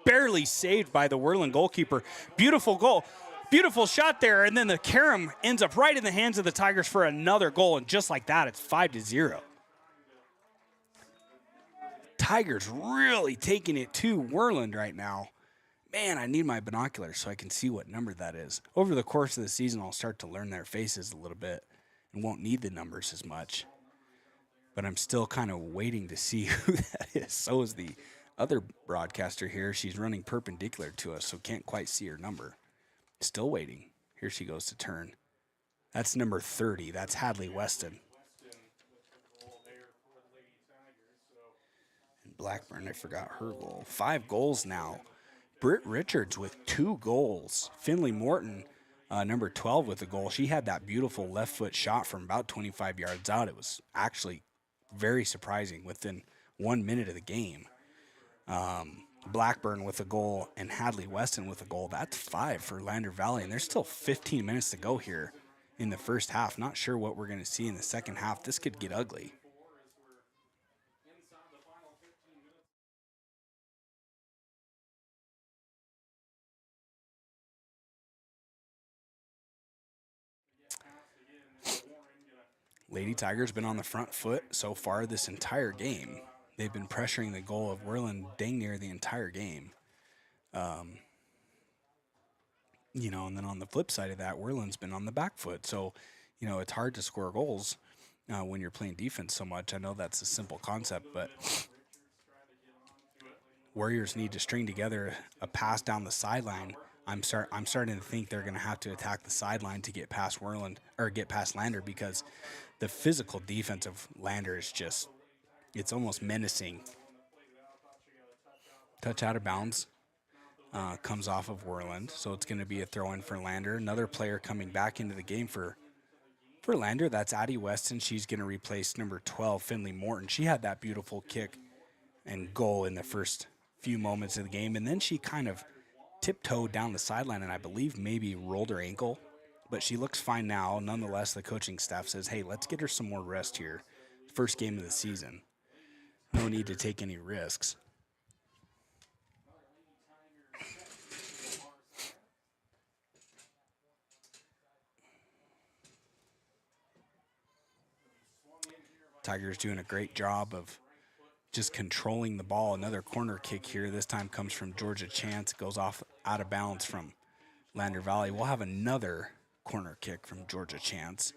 barely saved by the Worland goalkeeper. Beautiful goal. Beautiful shot there. And then the carom ends up right in the hands of the Tigers for another goal. And just like that, it's 5-0. Tigers really taking it to Worland right now. Man, I need my binoculars so I can see what number that is. Over the course of the season, I'll start to learn their faces a little bit and won't need the numbers as much. But I'm still kind of waiting to see who that is. So is the other broadcaster here. She's running perpendicular to us, so can't quite see her number. Still waiting. Here she goes to turn. That's number 30. That's Hadley Weston. Blackburn, I forgot her goal. 5 goals now. Britt Richards with 2 goals. Finley Morton, number 12 with a goal. She had that beautiful left foot shot from about 25 yards out. It was actually very surprising within 1 minute of the game. Blackburn with a goal and Hadley Weston with a goal. That's 5 for Lander Valley, and there's still 15 minutes to go here in the first half. Not sure what we're going to see in the second half. This could get ugly. Lady Tigers been on the front foot so far this entire game. They've been pressuring the goal of Worland dang near the entire game. And then on the flip side of that, Worland's been on the back foot. So, it's hard to score goals when you're playing defense so much. I know that's a simple concept, but Warriors need to string together a pass down the sideline. I'm starting to think they're going to have to attack the sideline to get past Worland or get past Lander, because the physical defense of Lander is just, it's almost menacing. Touch out of bounds comes off of Worland, so it's going to be a throw-in for Lander. Another player coming back into the game for Lander, that's Addie Weston. She's going to replace number 12, Finley Morton. She had that beautiful kick and goal in the first few moments of the game, and then she kind of tiptoed down the sideline and I believe maybe rolled her ankle, but she looks fine now. Nonetheless, the coaching staff says, hey, let's get her some more rest here. First game of the season. No need to take any risks. Tigers doing a great job of just controlling the ball. Another corner kick here. This time comes from Georgia Chance. Goes off out of bounds from Lander Valley. We'll have another corner kick from Georgia Chance.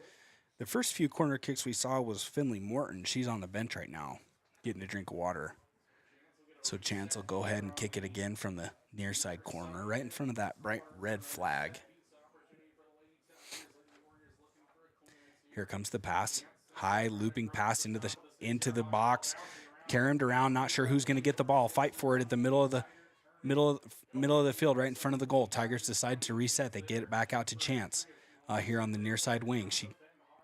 The first few corner kicks we saw was Finley Morton. She's on the bench right now, getting a drink of water. So Chance will go ahead and kick it again from the near side corner, right in front of that bright red flag. Here comes the pass. High looping pass into the box. Caromed around, not sure who's going to get the ball. Fight for it at the middle of the field, right in front of the goal. Tigers decide to reset. They get it back out to Chance here on the near side wing. She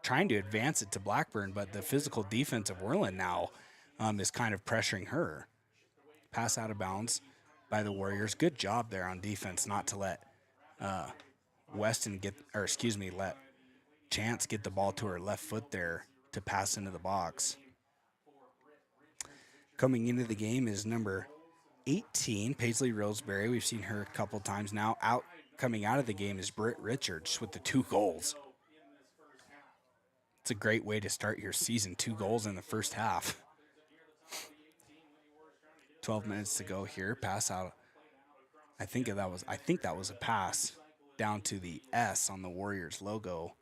trying to advance it to Blackburn, but the physical defense of Worland now is kind of pressuring her. Pass out of bounds by the Warriors. Good job there on defense not to let let Chance get the ball to her left foot there to pass into the box. Coming into the game is number 18, Paisley Roseberry. We've seen her a couple times now. Coming out of the game is Britt Richards with the 2 goals. It's a great way to start your season, 2 goals in the first half. 12 minutes to go here. Pass out. I think that was a pass down to the S on the Warriors logo,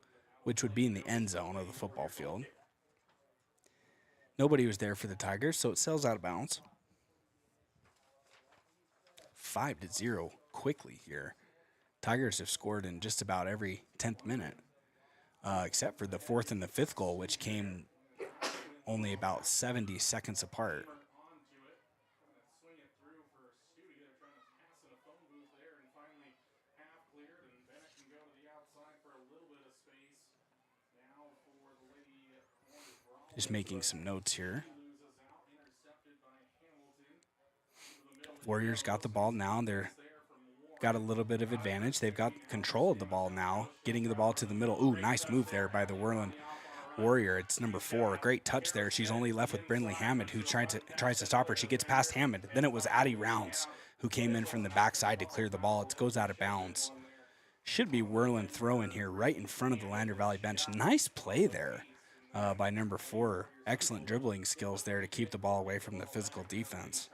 which would be in the end zone of the football field. Nobody was there for the Tigers, so it sails out of bounds. 5-0 quickly here. Tigers have scored in just about every 10th minute, except for the 4th and the 5th goal, which came only about 70 seconds apart. Just making some notes here. Warriors got the ball now. They're got a little bit of advantage. They've got control of the ball now, getting the ball to the middle. Ooh, nice move there by the Worland Warrior. It's number 4. A great touch there. She's only left with Brindley Hammond, who tries to stop her. She gets past Hammond. Then it was Addie Rounds, who came in from the backside to clear the ball. It goes out of bounds. Should be Worland throwing here right in front of the Lander Valley bench. Nice play there by number 4. Excellent dribbling skills there to keep the ball away from the physical defense.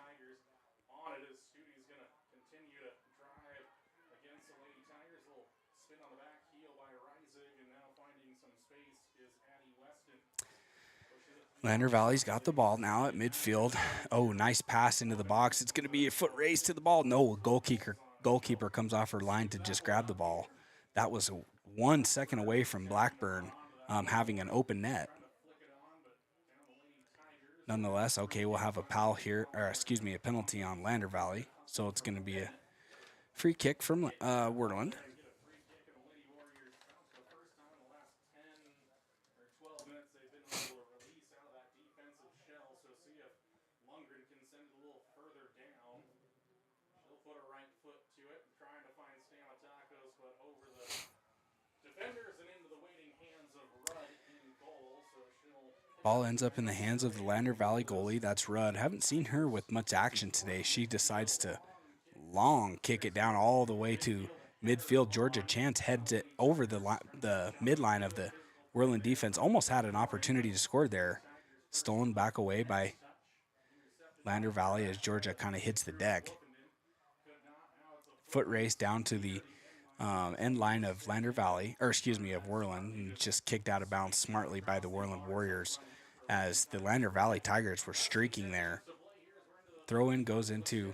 Lander Valley's got the ball now at midfield. Oh, nice pass into the box. It's going to be a foot race to the ball. No, goalkeeper comes off her line to just grab the ball. That was 1 second away from Blackburn having an open net. Nonetheless, okay, we'll have a penalty on Lander Valley. So it's going to be a free kick from Worland. Ball ends up in the hands of the Lander Valley goalie. That's Rudd. Haven't seen her with much action today. She decides to long kick it down all the way to midfield. Georgia Chance heads it over the midline of the Worland defense. Almost had an opportunity to score there. Stolen back away by Lander Valley as Georgia kind of hits the deck. Foot race down to the end line of of Worland, and just kicked out of bounds smartly by the Worland Warriors as the Lander Valley Tigers were streaking there. Throw in goes into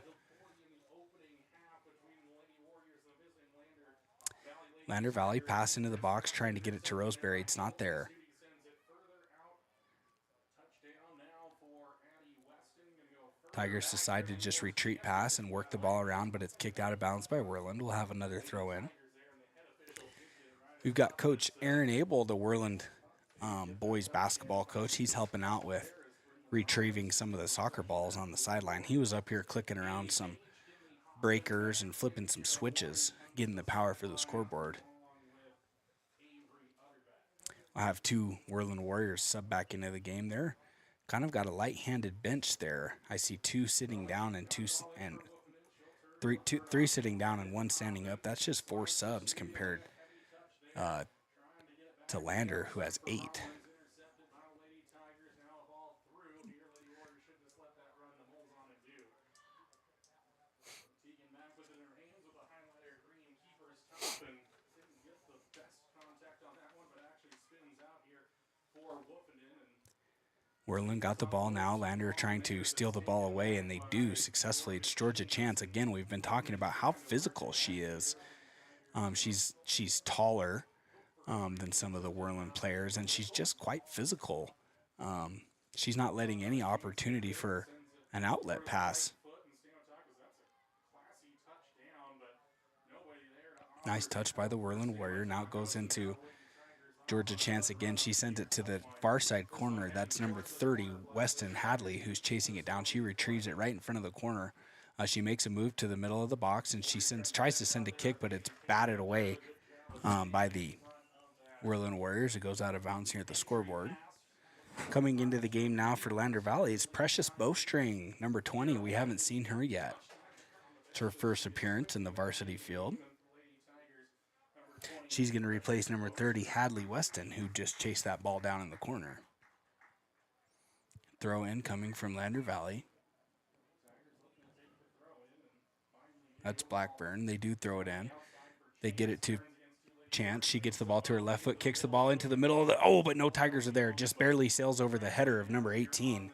Lander Valley. Pass into the box, trying to get it to Roseberry. It's not there. Tigers decide to just retreat pass and work the ball around, but it's kicked out of bounds by Worland. We'll have another throw in. We've got Coach Aaron Abel, the Worland boys basketball coach. He's helping out with retrieving some of the soccer balls on the sideline. He was up here clicking around some breakers and flipping some switches, getting the power for the scoreboard. I have 2 Worland Warriors sub back into the game there. Kind of got a light-handed bench there. I see 2 sitting down and 3 sitting down and 1 standing up. That's just 4 subs compared to Lander, who has 8. Worland got the ball now. Lander trying to steal the ball away, and they do successfully. It's Georgia Chance. Again, we've been talking about how physical she is. She's taller than some of the Worland players, and she's just quite physical. She's not letting any opportunity for an outlet pass. Nice touch by the Worland Warrior. Now it goes into Georgia Chance again. She sends it to the far side corner. That's number 30, Weston Hadley, who's chasing it down. She retrieves it right in front of the corner. She makes a move to the middle of the box, and she tries to send a kick, but it's batted away by the Worland Warriors. It goes out of bounds here at the scoreboard. Coming into the game now for Lander Valley is Precious Bowstring, number 20. We haven't seen her yet. It's her first appearance in the varsity field. She's going to replace number 30, Hadley Weston, who just chased that ball down in the corner. Throw in coming from Lander Valley. That's Blackburn. They do throw it in. They get it to Chance. She gets the ball to her left foot, kicks the ball into the middle of the, but no Tigers are there. Just barely sails over the header of number 18,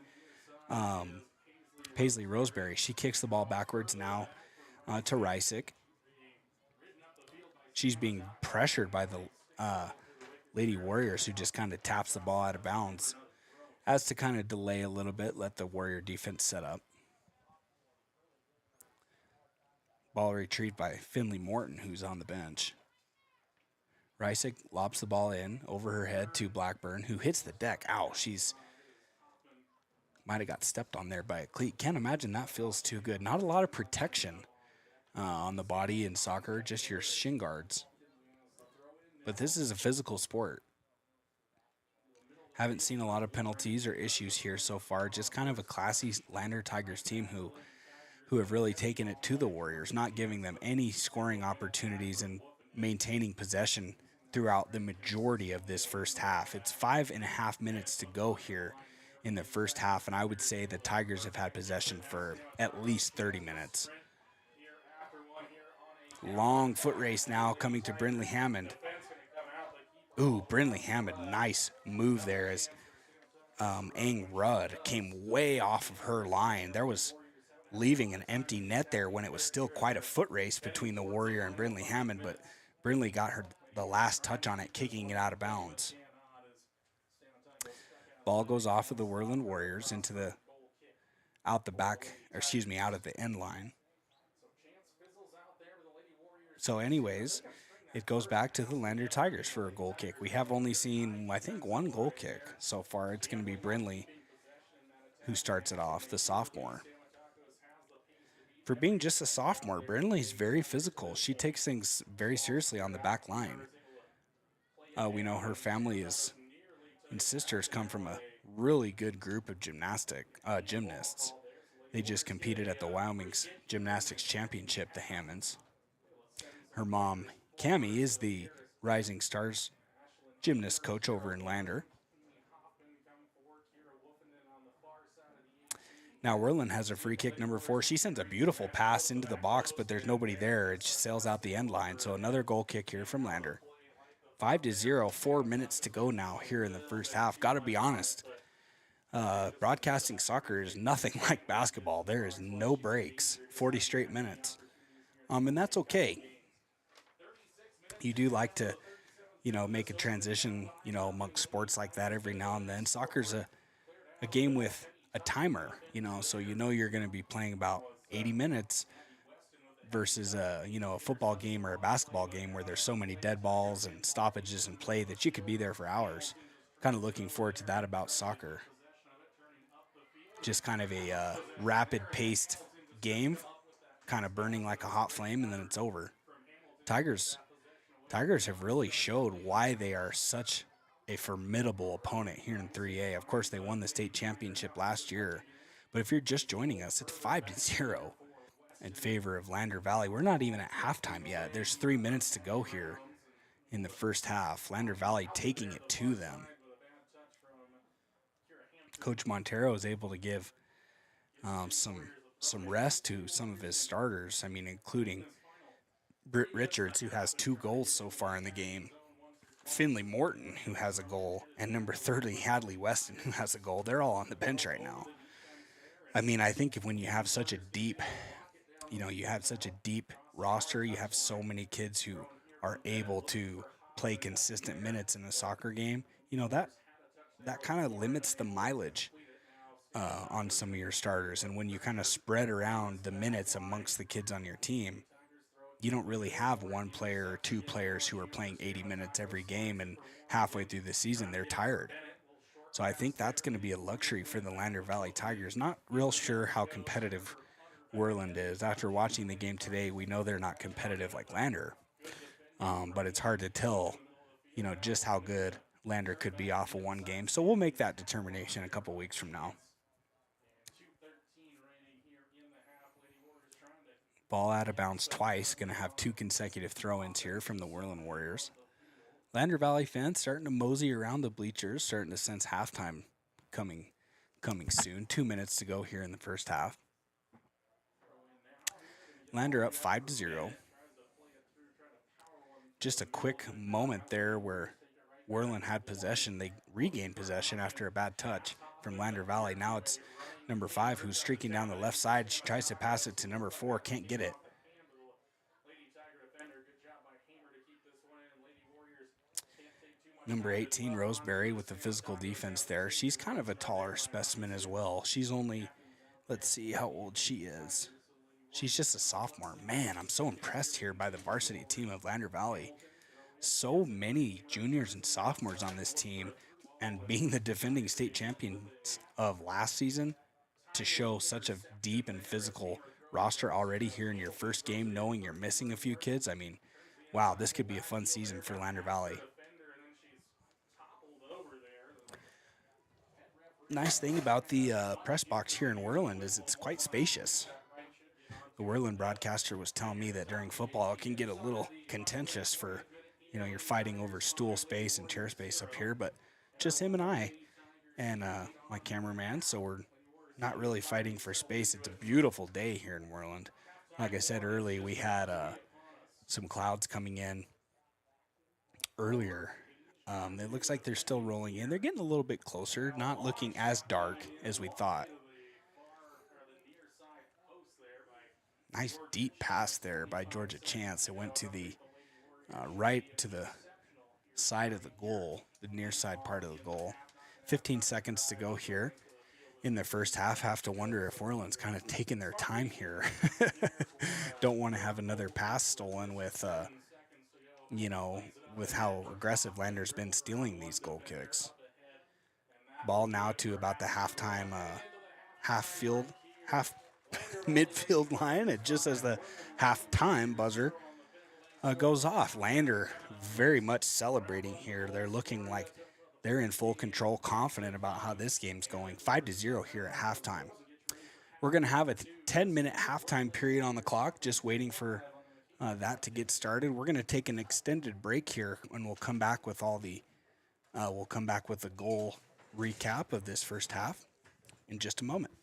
Paisley Roseberry. She kicks the ball backwards now to Rysick. She's being pressured by the Lady Warriors, who just kind of taps the ball out of bounds as to kind of delay a little bit, let the Warrior defense set up. Ball retrieved by Finley Morton, who's on the bench. Rysick lobs the ball in over her head to Blackburn, who hits the deck. Ow, she's might have got stepped on there by a cleat. Can't imagine that feels too good. Not a lot of protection on the body in soccer, just your shin guards. But this is a physical sport. Haven't seen a lot of penalties or issues here so far. Just kind of a classy Lander Tigers team who have really taken it to the Warriors, not giving them any scoring opportunities and maintaining possession throughout the majority of this first half. It's 5.5 minutes to go here in the first half, and I would say the Tigers have had possession for at least 30 minutes. Long foot race now coming to Brindley Hammond. Ooh, Brindley Hammond, nice move there as Ang Rudd came way off of her line. There was leaving an empty net there when it was still quite a foot race between the Warrior and Brindley Hammond, but Brindley got the last touch on it, kicking it out of bounds. Ball goes off of the Worland Warriors into the out of the end line. So anyways, it goes back to the Lander Tigers for a goal kick. We have only seen, I think, one goal kick so far. It's going to be Brindley who starts it off, the sophomore. For being just a sophomore, Brindley's very physical. She takes things very seriously on the back line. We know her family and sisters come from a really good group of gymnasts. They just competed at the Wyoming's Gymnastics Championship, the Hammonds. Her mom, Cammie, is the Rising Stars gymnast coach over in Lander. Now Worland has a free kick, number 4. She sends a beautiful pass into the box, but there's nobody there. It just sails out the end line. So another goal kick here from Lander. 5-0, 4 minutes to go now here in the first half. Got to be honest, broadcasting soccer is nothing like basketball. There is no breaks, 40 straight minutes. And that's okay. You do like to, make a transition, amongst sports like that every now and then. Soccer's a game with a timer, so you're going to be playing about 80 minutes versus a football game or a basketball game where there's so many dead balls and stoppages in play that you could be there for hours. Kind of looking forward to that about soccer. Just kind of a rapid-paced game, kind of burning like a hot flame, and then it's over. Tigers have really showed why they are such a formidable opponent here in 3A. Of course, they won the state championship last year, but if you're just joining us, it's 5-0 in favor of Lander Valley. We're not even at halftime yet. There's 3 minutes to go here in the first half. Lander Valley taking it to them. Coach Montero is able to give some rest to some of his starters. Including Britt Richards, who has 2 goals so far in the game. Finley Morton, who has a goal, and number 30, Hadley Weston, who has a goal. They're all on the bench right now. I think when you have such a deep, roster, you have so many kids who are able to play consistent minutes in a soccer game, that kind of limits the mileage on some of your starters. And when you kind of spread around the minutes amongst the kids on your team, you don't really have one player or 2 players who are playing 80 minutes every game, and halfway through the season, they're tired. So I think that's going to be a luxury for the Lander Valley Tigers. Not real sure how competitive Worland is. After watching the game today, we know they're not competitive like Lander, but it's hard to tell, just how good Lander could be off of one game. So we'll make that determination a couple weeks from now. Ball out of bounds twice. Going to have 2 consecutive throw-ins here from the Worland Warriors. Lander Valley fans starting to mosey around the bleachers, starting to sense halftime coming soon. 2 minutes to go here in the first half. Lander up 5-0. Just a quick moment there where Worland had possession. They regained possession after a bad touch from Lander Valley. Now it's number 5 who's streaking down the left side. She tries to pass it to number 4, can't get it. Number 18, Roseberry, with the physical defense there. She's kind of a taller specimen as well. She's only, let's see how old she is. She's just a sophomore. Man, I'm so impressed here by the varsity team of Lander Valley. So many juniors and sophomores on this team, and being the defending state champions of last season, to show such a deep and physical roster already here in your first game, knowing you're missing a few kids. I mean, wow, this could be a fun season for Lander Valley. Nice thing about the press box here in Worland is it's quite spacious. The Worland broadcaster was telling me that during football it can get a little contentious for, you're fighting over stool space and chair space up here, but just him and I and my cameraman, so we're not really fighting for space. It's a beautiful day here in Worland. Like I said early, we had some clouds coming in earlier. It looks like they're still rolling in. They're getting a little bit closer, not looking as dark as we thought. Nice deep pass there by Georgia Chance. It went to the right to the side of the goal, the near side part of the goal. 15 seconds to go here in the first half. Have to wonder if Worland's kind of taking their time here. Don't want to have another pass stolen with, with how aggressive Lander's been stealing these goal kicks. Ball now to about the halftime, half midfield line. It just as the halftime buzzer goes off. Lander very much celebrating here. They're looking like they're in full control, confident about how this game's going. 5-0 here at halftime. We're going to have a 10-minute halftime period on the clock, just waiting for that to get started. We're going to take an extended break here, and we'll come back with the goal recap of this first half in just a moment.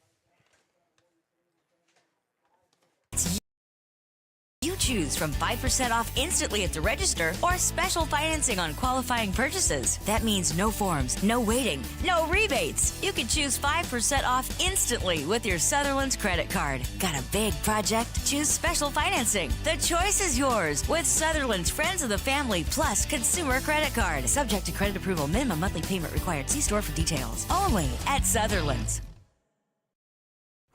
You choose from 5% off instantly at the register or special financing on qualifying purchases. That means no forms, no waiting, no rebates. You can choose 5% off instantly with your Sutherland's credit card. Got a big project? Choose special financing. The choice is yours with Sutherland's Friends of the Family Plus Consumer Credit Card. Subject to credit approval. Minimum monthly payment required. See store for details. Only at Sutherland's.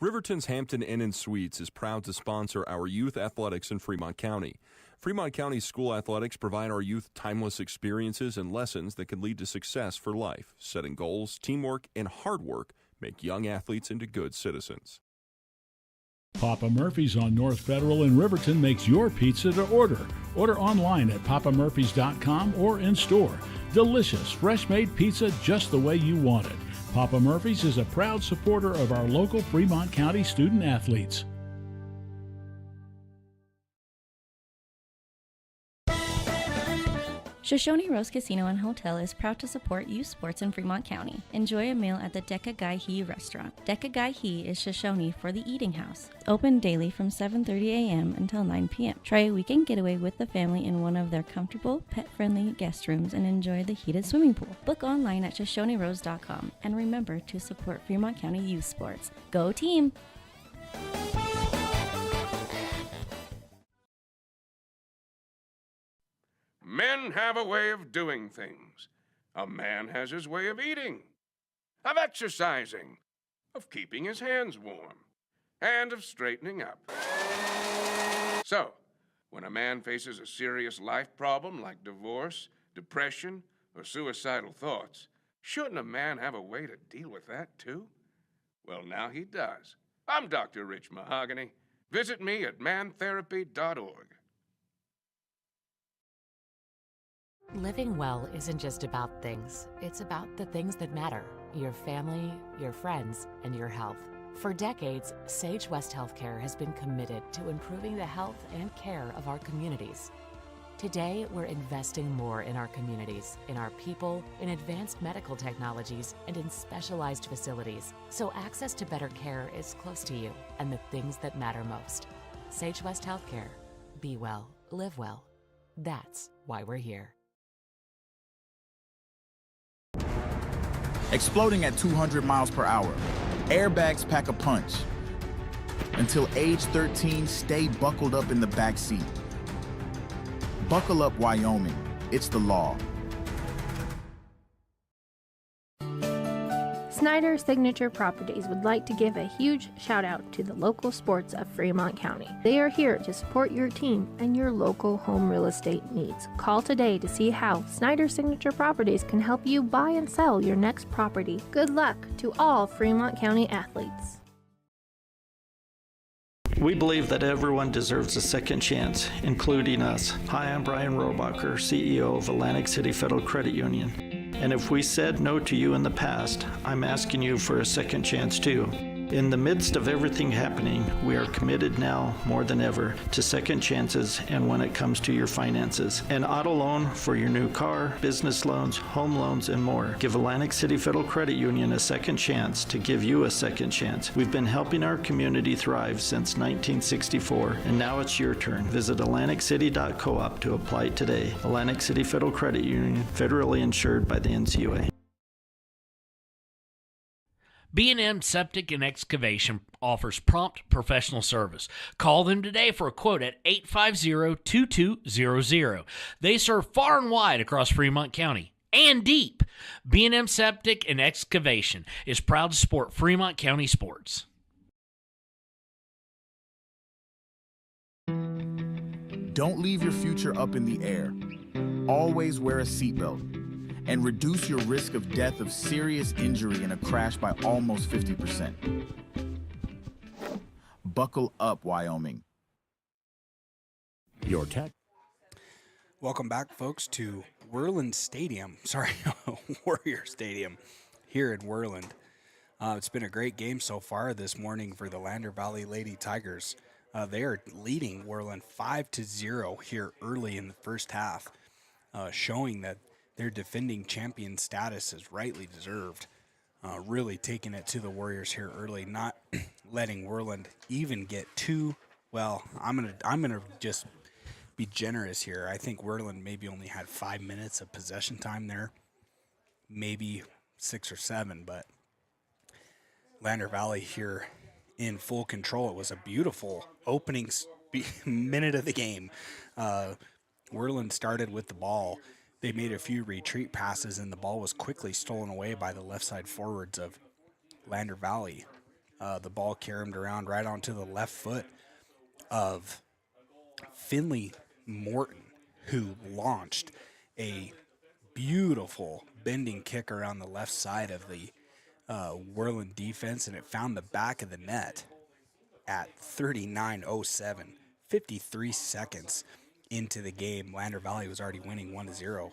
Riverton's Hampton Inn & Suites is proud to sponsor our youth athletics in Fremont County. Fremont County school athletics provide our youth timeless experiences and lessons that can lead to success for life. Setting goals, teamwork, and hard work make young athletes into good citizens. Papa Murphy's on North Federal in Riverton makes your pizza to order. Order online at papamurphys.com or in store. Delicious, fresh-made pizza just the way you want it. Papa Murphy's is a proud supporter of our local Fremont County student athletes. Shoshone Rose Casino and Hotel is proud to support youth sports in Fremont County. Enjoy a meal at the Deca Gai He restaurant. Deca Gai He is Shoshone for the eating house. Open daily from 7:30 a.m. until 9 p.m. Try a weekend getaway with the family in one of their comfortable, pet-friendly guest rooms and enjoy the heated swimming pool. Book online at ShoshoneRose.com and remember to support Fremont County youth sports. Go team! Men have a way of doing things. A man has his way of eating, of exercising, of keeping his hands warm, and of straightening up. So, when a man faces a serious life problem like divorce, depression, or suicidal thoughts, shouldn't a man have a way to deal with that too? Well, now he does. I'm Dr. Rich Mahogany. Visit me at mantherapy.org. Living well isn't just about things. It's about the things that matter. Your family, your friends, and your health. For decades, Sage West Healthcare has been committed to improving the health and care of our communities. Today, we're investing more in our communities, in our people, in advanced medical technologies, and in specialized facilities, so access to better care is close to you and the things that matter most. Sage West Healthcare. Be well, live well. That's why we're here. Exploding at 200 miles per hour. Airbags pack a punch. Until age 13, stay buckled up in the back seat. Buckle up, Wyoming. It's the law. Snyder Signature Properties would like to give a huge shout out to the local sports of Fremont County. They are here to support your team and your local home real estate needs. Call today to see how Snyder Signature Properties can help you buy and sell your next property. Good luck to all Fremont County athletes. We believe that everyone deserves a second chance, including us. Hi, I'm Brian Robacher, CEO of Atlantic City Federal Credit Union. And if we said no to you in the past, I'm asking you for a second chance too. In the midst of everything happening, we are committed now more than ever to second chances and when it comes to your finances. An auto loan for your new car, business loans, home loans, and more. Give Atlantic City Federal Credit Union a second chance to give you a second chance. We've been helping our community thrive since 1964, and now it's your turn. Visit AtlanticCity.coop to apply today. Atlantic City Federal Credit Union, federally insured by the NCUA. B&M Septic and Excavation offers prompt professional service. Call them today for a quote at 850-2200. They serve far and wide across Fremont County and deep. B&M Septic and Excavation is proud to support Fremont County sports. Don't leave your future up in the air. Always wear a seatbelt. And reduce your risk of death of serious injury in a crash by almost 50%. Buckle up, Wyoming. Your tech. Welcome back, folks, to Worland Stadium. Warrior Stadium here in Worland. It's been a great game so far this morning for the Lander Valley Lady Tigers. They are leading Worland 5-0 here early in the first half, showing that their defending champion status is rightly deserved. Really taking it to the Warriors here early, not letting Worland even get two. Well, I'm gonna just be generous here. I think Worland maybe only had 5 minutes of possession time there, maybe 6 or 7. But Lander Valley here in full control. It was a beautiful opening minute of the game. Worland started with the ball. They made a few retreat passes, and the ball was quickly stolen away by the left side forwards of Lander Valley. The ball carried around right onto the left foot of Finley Morton, who launched a beautiful bending kick around the left side of the Worland defense, and it found the back of the net at 39:07, 53 seconds into the game. Lander Valley was already winning 1-0.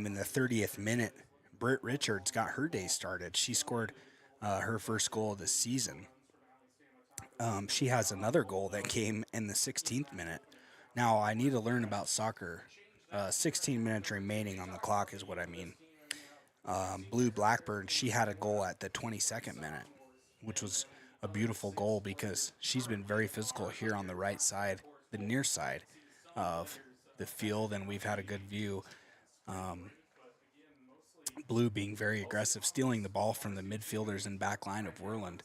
In the 30th minute, Britt Richards got her day started. She scored her first goal of the season. She has another goal that came in the 16th minute. Now, I need to learn about soccer. 16 minutes remaining on the clock is what I mean. Blue Blackbird, she had a goal at the 22nd minute, which was a beautiful goal because she's been very physical here on the right side, the near side of the field, and we've had a good view. Blue being very aggressive, stealing the ball from the midfielders and back line of Worland,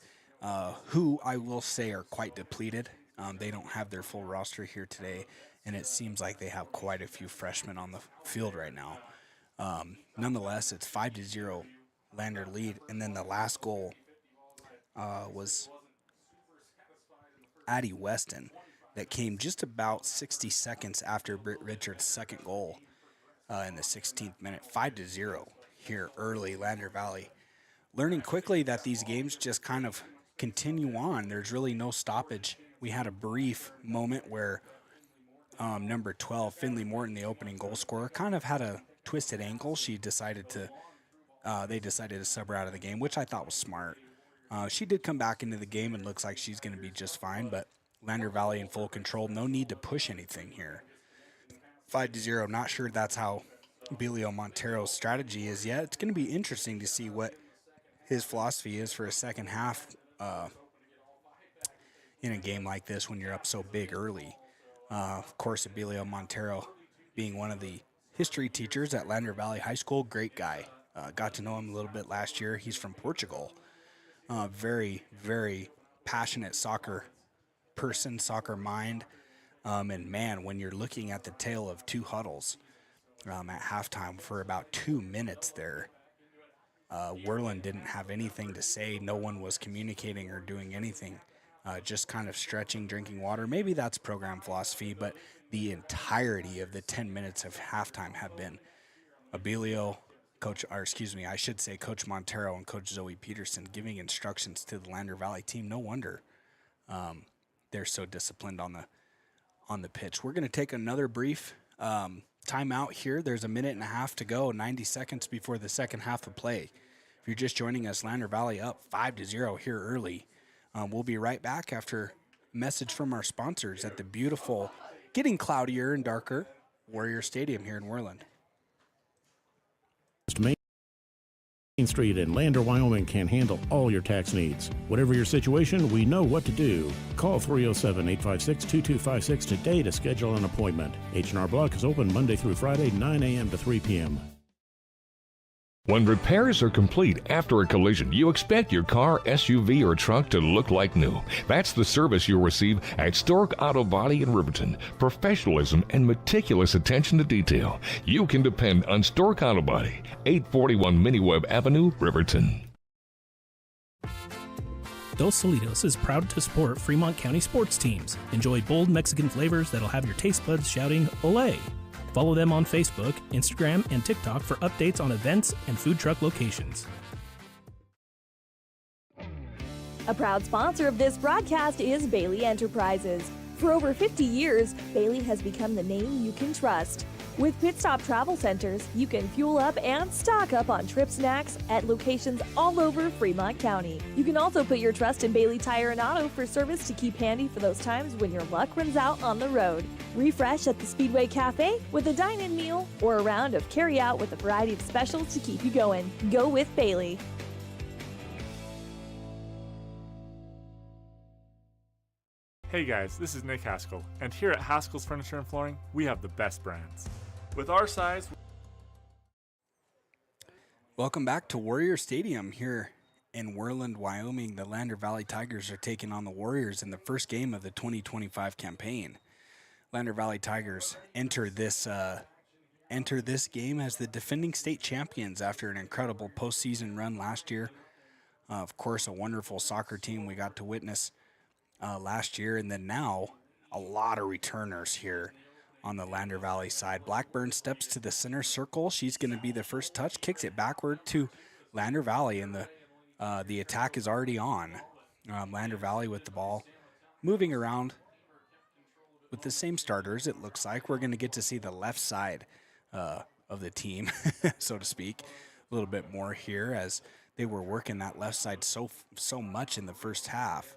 who I will say are quite depleted. They don't have their full roster here today, and it seems like they have quite a few freshmen on the field right now. Nonetheless, it's 5-0 Lander lead, and then the last goal was Addie Weston that came just about 60 seconds after Britt Richards' second goal in the 16th minute. 5-0 here early, Lander Valley. Learning quickly that these games just kind of continue on. There's really no stoppage. We had a brief moment where number 12, Finley Morton, the opening goal scorer, kind of had a twisted ankle. They decided to sub her out of the game, which I thought was smart. She did come back into the game and looks like she's going to be just fine, but Lander Valley in full control. No need to push anything here. 5-0. Not sure that's how Bilio Montero's strategy is yet. It's going to be interesting to see what his philosophy is for a second half in a game like this when you're up so big early. Of course, Abilio Montero being one of the history teachers at Lander Valley High School, great guy. Got to know him a little bit last year. He's from Portugal. Very, very passionate soccer person, soccer mind. And man, when you're looking at the tale of two huddles at halftime for about 2 minutes there, Worland didn't have anything to say. No one was communicating or doing anything. Just kind of stretching, drinking water. Maybe that's program philosophy, but the entirety of the 10 minutes of halftime have been Abilio, Coach Montero and Coach Zoe Peterson giving instructions to the Lander Valley team. No wonder they're so disciplined on the pitch. We're going to take another brief timeout here. There's a minute and a half to go, 90 seconds before the second half of play. If you're just joining us, Lander Valley up 5-0 here early. We'll be right back after a message from our sponsors at the beautiful, getting cloudier and darker, Warrior Stadium here in Worland. Main Street in Lander, Wyoming can handle all your tax needs. Whatever your situation, we know what to do. Call 307-856-2256 today to schedule an appointment. H&R Block is open Monday through Friday, 9 a.m. to 3 p.m. When repairs are complete after a collision, you expect your car, SUV, or truck to look like new. That's the service you'll receive at Stork Auto Body in Riverton. Professionalism and meticulous attention to detail. You can depend on Stork Auto Body, 841 Miniweb Avenue, Riverton. Dos Solitos is proud to support Fremont County sports teams. Enjoy bold Mexican flavors that'll have your taste buds shouting, "Olé!" Follow them on Facebook, Instagram, and TikTok for updates on events and food truck locations. A proud sponsor of this broadcast is Bailey Enterprises. For over 50 years, Bailey has become the name you can trust. With Pit Stop Travel Centers, you can fuel up and stock up on trip snacks at locations all over Fremont County. You can also put your trust in Bailey Tire and Auto for service to keep handy for those times when your luck runs out on the road. Refresh at the Speedway Cafe with a dine-in meal or a round of carry-out with a variety of specials to keep you going. Go with Bailey. Hey guys, this is Nick Haskell, and here at Haskell's Furniture and Flooring, we have the best brands. With our size... Welcome back to Warrior Stadium here in Worland, Wyoming. The Lander Valley Tigers are taking on the Warriors in the first game of the 2025 campaign. Lander Valley Tigers enter this game as the defending state champions after an incredible postseason run last year. Of course, a wonderful soccer team we got to witness last year, and then now a lot of returners here on the Lander Valley side. Blackburn steps to the center circle. She's going to be the first touch, kicks it backward to Lander Valley, and the attack is already on. Lander Valley with the ball moving around with the same starters, it looks like. We're going to get to see the left side of the team, so to speak, a little bit more here as they were working that left side so much in the first half.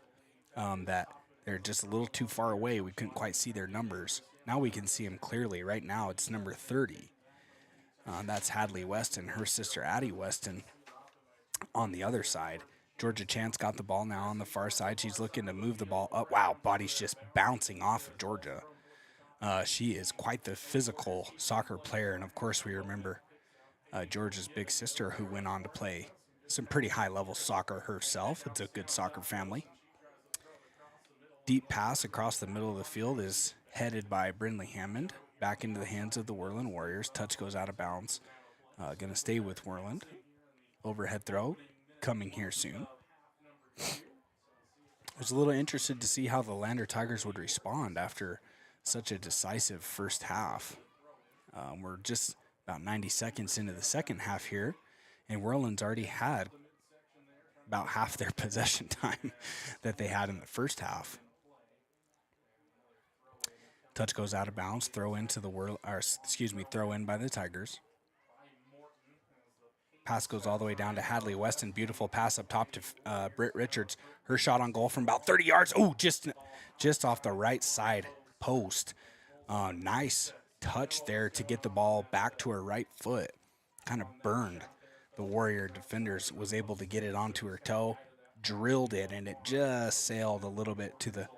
That they're just a little too far away. We couldn't quite see their numbers. Now we can see them clearly. Right now it's number 30. That's Hadley Weston, her sister Addie Weston on the other side. Georgia Chance got the ball now on the far side. She's looking to move the ball up. Wow, body's just bouncing off of Georgia. She is quite the physical soccer player. And of course we remember Georgia's big sister who went on to play some pretty high-level soccer herself. It's a good soccer family. Deep pass across the middle of the field is headed by Brindley Hammond. Back into the hands of the Worland Warriors. Touch goes out of bounds. Going to stay with Worland. Overhead throw coming here soon. I was a little interested to see how the Lander Tigers would respond after such a decisive first half. We're just about 90 seconds into the second half here, and Worland's already had about half their possession time that they had in the first half. Touch goes out of bounds. Throw in by the Tigers. Pass goes all the way down to Hadley Weston. Beautiful pass up top to Britt Richards. Her shot on goal from about 30 yards. Oh, just off the right side post. Nice touch there to get the ball back to her right foot. Kind of burned the Warrior defenders. Was able to get it onto her toe. Drilled it, and it just sailed a little bit to the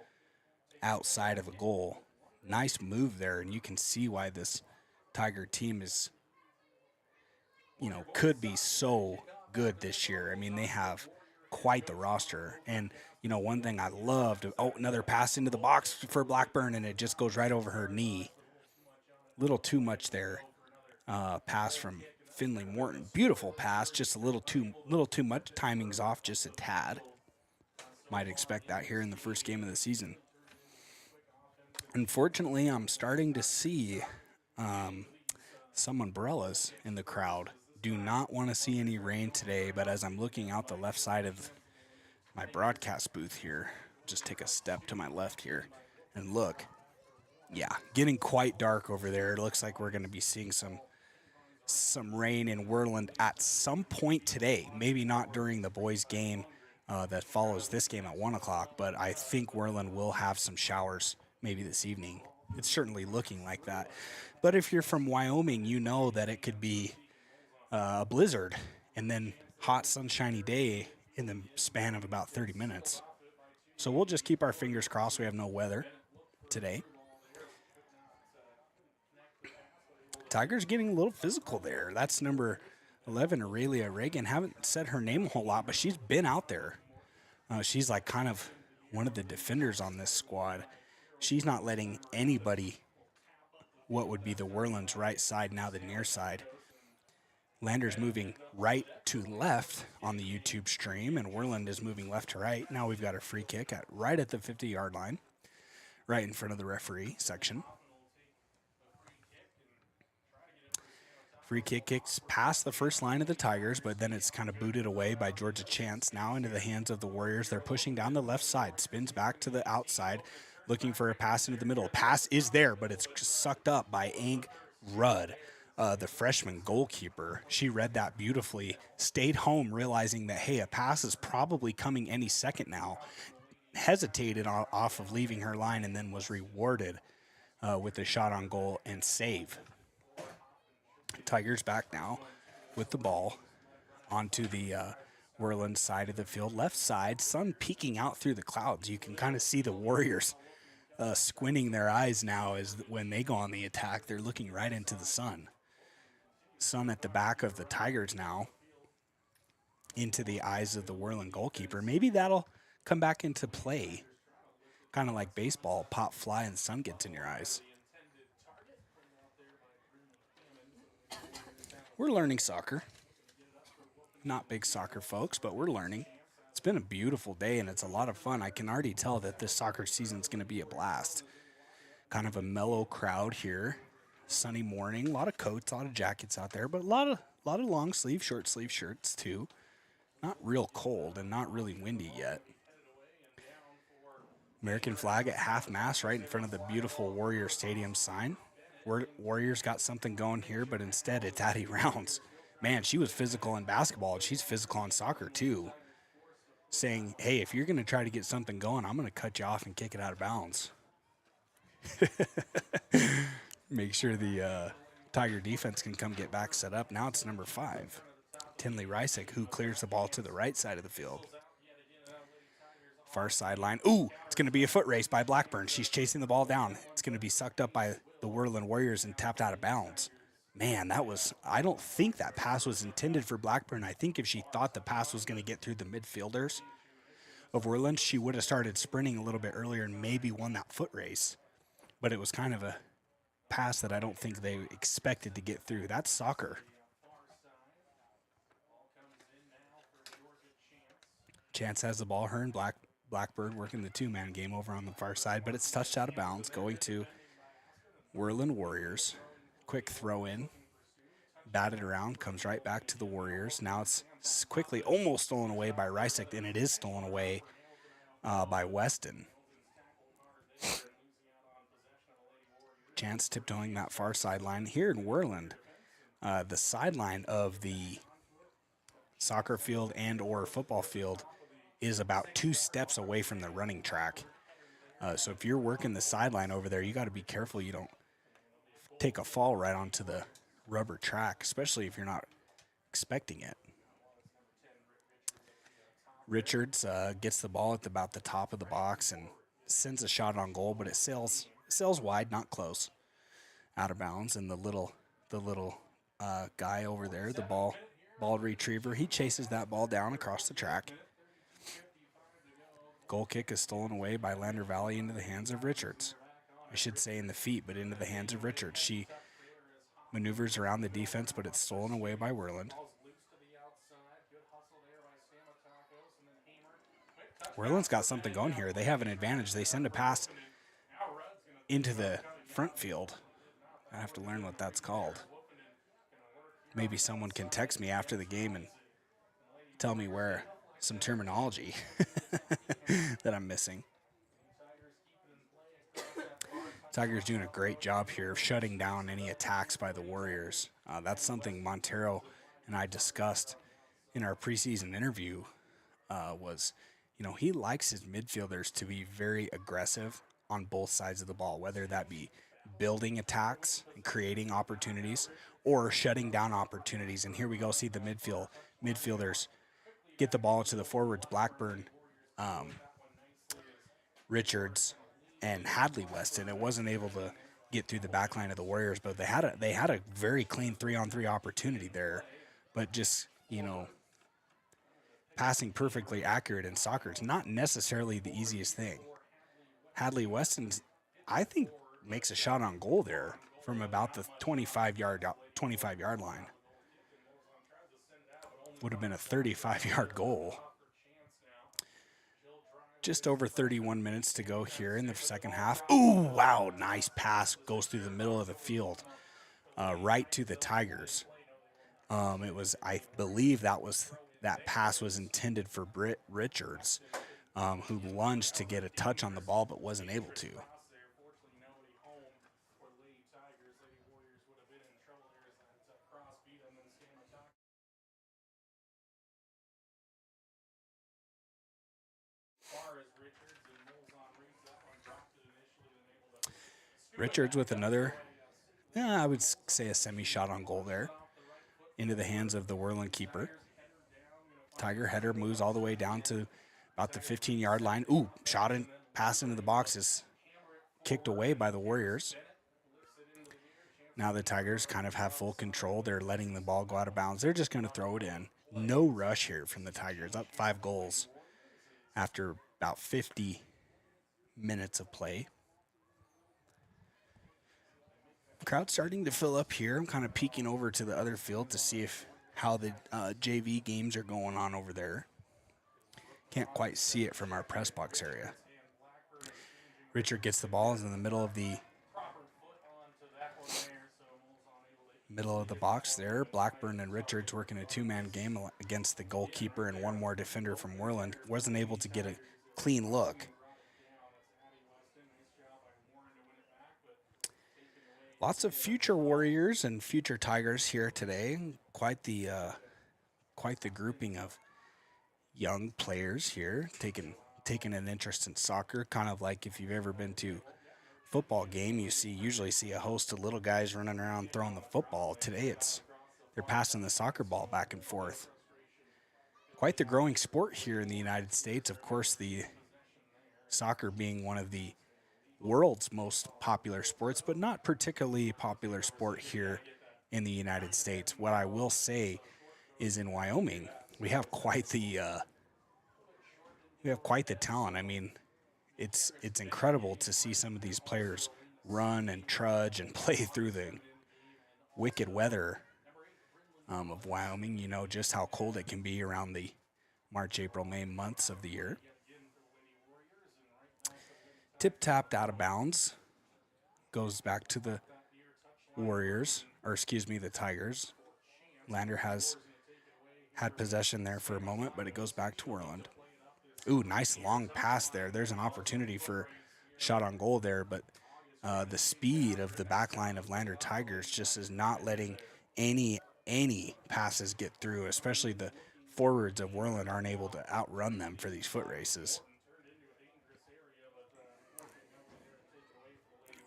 outside of a goal. Nice move there, and you can see why this Tiger team is, could be so good this year. I mean, they have quite the roster. And, one thing I loved, another pass into the box for Blackburn, and it just goes right over her knee. Little too much there. Pass from Finley Morton. Beautiful pass, just a little too much. Timing's off just a tad. Might expect that here in the first game of the season. Unfortunately, I'm starting to see some umbrellas in the crowd. Do not want to see any rain today, but as I'm looking out the left side of my broadcast booth here, just take a step to my left here and look. Yeah, getting quite dark over there. It looks like we're going to be seeing some rain in Worland at some point today. Maybe not during the boys' game that follows this game at 1 o'clock, but I think Worland will have some showers maybe this evening. It's certainly looking like that. But if you're from Wyoming, you know that it could be a blizzard and then hot sunshiny day in the span of about 30 minutes. So we'll just keep our fingers crossed we have no weather today. Tigers getting a little physical there. That's number 11, Aurelia Reagan. Haven't said her name a whole lot, but she's been out there. She's like kind of one of the defenders on this squad. She's not letting anybody, what would be the Worland's right side, now the near side. Lander's moving right to left on the YouTube stream, and Worland is moving left to right. Now we've got a free kick right at the 50-yard line, right in front of the referee section. Free kick kicks past the first line of the Tigers, but then it's kind of booted away by Georgia Chance. Now into the hands of the Warriors. They're pushing down the left side. Spins back to the outside, looking for a pass into the middle. Pass is there, but it's just sucked up by Ang Rudd, the freshman goalkeeper. She read that beautifully, stayed home realizing that, hey, a pass is probably coming any second now. Hesitated off of leaving her line and then was rewarded with a shot on goal and save. Tigers back now with the ball onto the Worland side of the field. Left side, sun peeking out through the clouds. You can kind of see the Warriors squinting their eyes now as when they go on the attack. They're looking right into the sun. Sun at the back of the Tigers now into the eyes of the Worland goalkeeper. Maybe that'll come back into play. Kind of like baseball, pop, fly, and the sun gets in your eyes. We're learning soccer. Not big soccer folks, but we're learning. It's been a beautiful day, and it's a lot of fun. I can already tell that this soccer season is going to be a blast. Kind of a mellow crowd here. Sunny morning, a lot of coats, a lot of jackets out there, but a lot of long sleeve, short sleeve shirts too. Not real cold and not really windy yet. American flag at half mast right in front of the beautiful Warrior Stadium sign. Warriors got something going here, but instead it's Addie Rounds. Man, she was physical in basketball, and she's physical in soccer too. Saying, hey, if you're going to try to get something going, I'm going to cut you off and kick it out of bounds. Make sure the Tiger defense can come get back set up. Now it's number 5, Tinley Rysick, who clears the ball to the right side of the field. Far sideline. Ooh, it's going to be a foot race by Blackburn. She's chasing the ball down. It's going to be sucked up by the Worland Warriors and tapped out of bounds. Man, I don't think that pass was intended for Blackburn. I think if she thought the pass was going to get through the midfielders of Worland, she would have started sprinting a little bit earlier and maybe won that foot race. But it was kind of a pass that I don't think they expected to get through. That's soccer. Chance has the ball. Her and Blackbird working the two-man game over on the far side, but it's touched out of bounds, going to Worland Warriors. Quick throw in, batted around, comes right back to the Warriors. Now it's quickly almost stolen away by Rysick, and it is stolen away by Weston. chance tiptoeing that far sideline. Here in Worland, the sideline of the soccer field and or football field is about 2 steps away from the running track. So if you're working the sideline over there, you got to be careful you don't take a fall right onto the rubber track, especially if you're not expecting it. Richards gets the ball at about the top of the box and sends a shot on goal, but it sails wide, not close, out of bounds. And the little guy over there, the ball retriever, he chases that ball down across the track. Goal kick is stolen away by Lander Valley into the hands of Richards. I should say in the feet, but into the hands of Richards. She maneuvers around the defense, but it's stolen away by Worland. Worland's got something going here. They have an advantage. They send a pass into the front field. I have to learn what that's called. Maybe someone can text me after the game and tell me where some terminology that I'm missing. Tigers doing a great job here of shutting down any attacks by the Warriors. That's something Montero and I discussed in our preseason interview. He likes his midfielders to be very aggressive on both sides of the ball, whether that be building attacks and creating opportunities or shutting down opportunities. And here we go, see the midfielders get the ball to the forwards, Blackburn, Richards, and Hadley Weston. It wasn't able to get through the back line of the Warriors, but they had a very clean 3-on-3 opportunity there. But just, passing perfectly accurate in soccer is not necessarily the easiest thing. Hadley Weston, I think, makes a shot on goal there from about the 25-yard line. Would have been a 35-yard goal. Just over 31 minutes to go here in the second half. Ooh, wow, nice pass. Goes through the middle of the field, right to the Tigers. I believe that pass was intended for Britt Richards, who lunged to get a touch on the ball but wasn't able to. Richards with another, I would say a semi-shot on goal there, into the hands of the Worland keeper. Tiger header moves all the way down to about the 15-yard line. Ooh, shot and pass into the box is kicked away by the Warriors. Now the Tigers kind of have full control. They're letting the ball go out of bounds. They're just going to throw it in. No rush here from the Tigers, up 5 goals after about 50 minutes of play. Crowd starting to fill up here. I'm kind of peeking over to the other field to see how the JV games are going on over there. Can't quite see it from our press box area. Richard gets the ball, is in the middle of the box there. Blackburn and Richards working a 2-man game against the goalkeeper and one more defender from Worland. Wasn't able to get a clean look. Lots of future Warriors and future Tigers here today. Quite the grouping of young players here, taking an interest in soccer. Kind of like if you've ever been to a football game, you usually see a host of little guys running around throwing the football. Today they're passing the soccer ball back and forth. Quite the growing sport here in the United States. Of course, the soccer being one of the world's most popular sports, but not particularly popular sport here in the United States. What I will say is in Wyoming, we have quite the talent. I mean, it's incredible to see some of these players run and trudge and play through the wicked weather of Wyoming. You know just how cold it can be around the March, April, May months of the year. Tip-tapped out of bounds. Goes back to the the Tigers. Lander has had possession there for a moment, but it goes back to Worland. Ooh, nice long pass there. There's an opportunity for shot on goal there, but the speed of the back line of Lander Tigers just is not letting any passes get through, especially the forwards of Worland aren't able to outrun them for these foot races.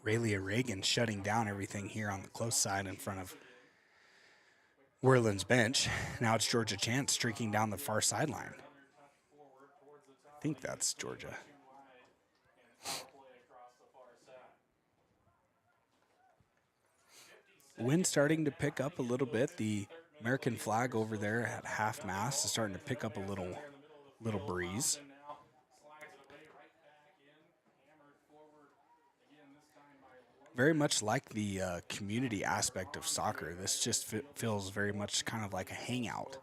Raylia Reagan shutting down everything here on the close side in front of Worland's bench. Now it's Georgia Chance streaking down the far sideline. I think that's Georgia. Wind starting to pick up a little bit. The American flag over there at half mast is starting to pick up a little breeze. Very much like the community aspect of soccer. This just feels very much kind of like a hangout,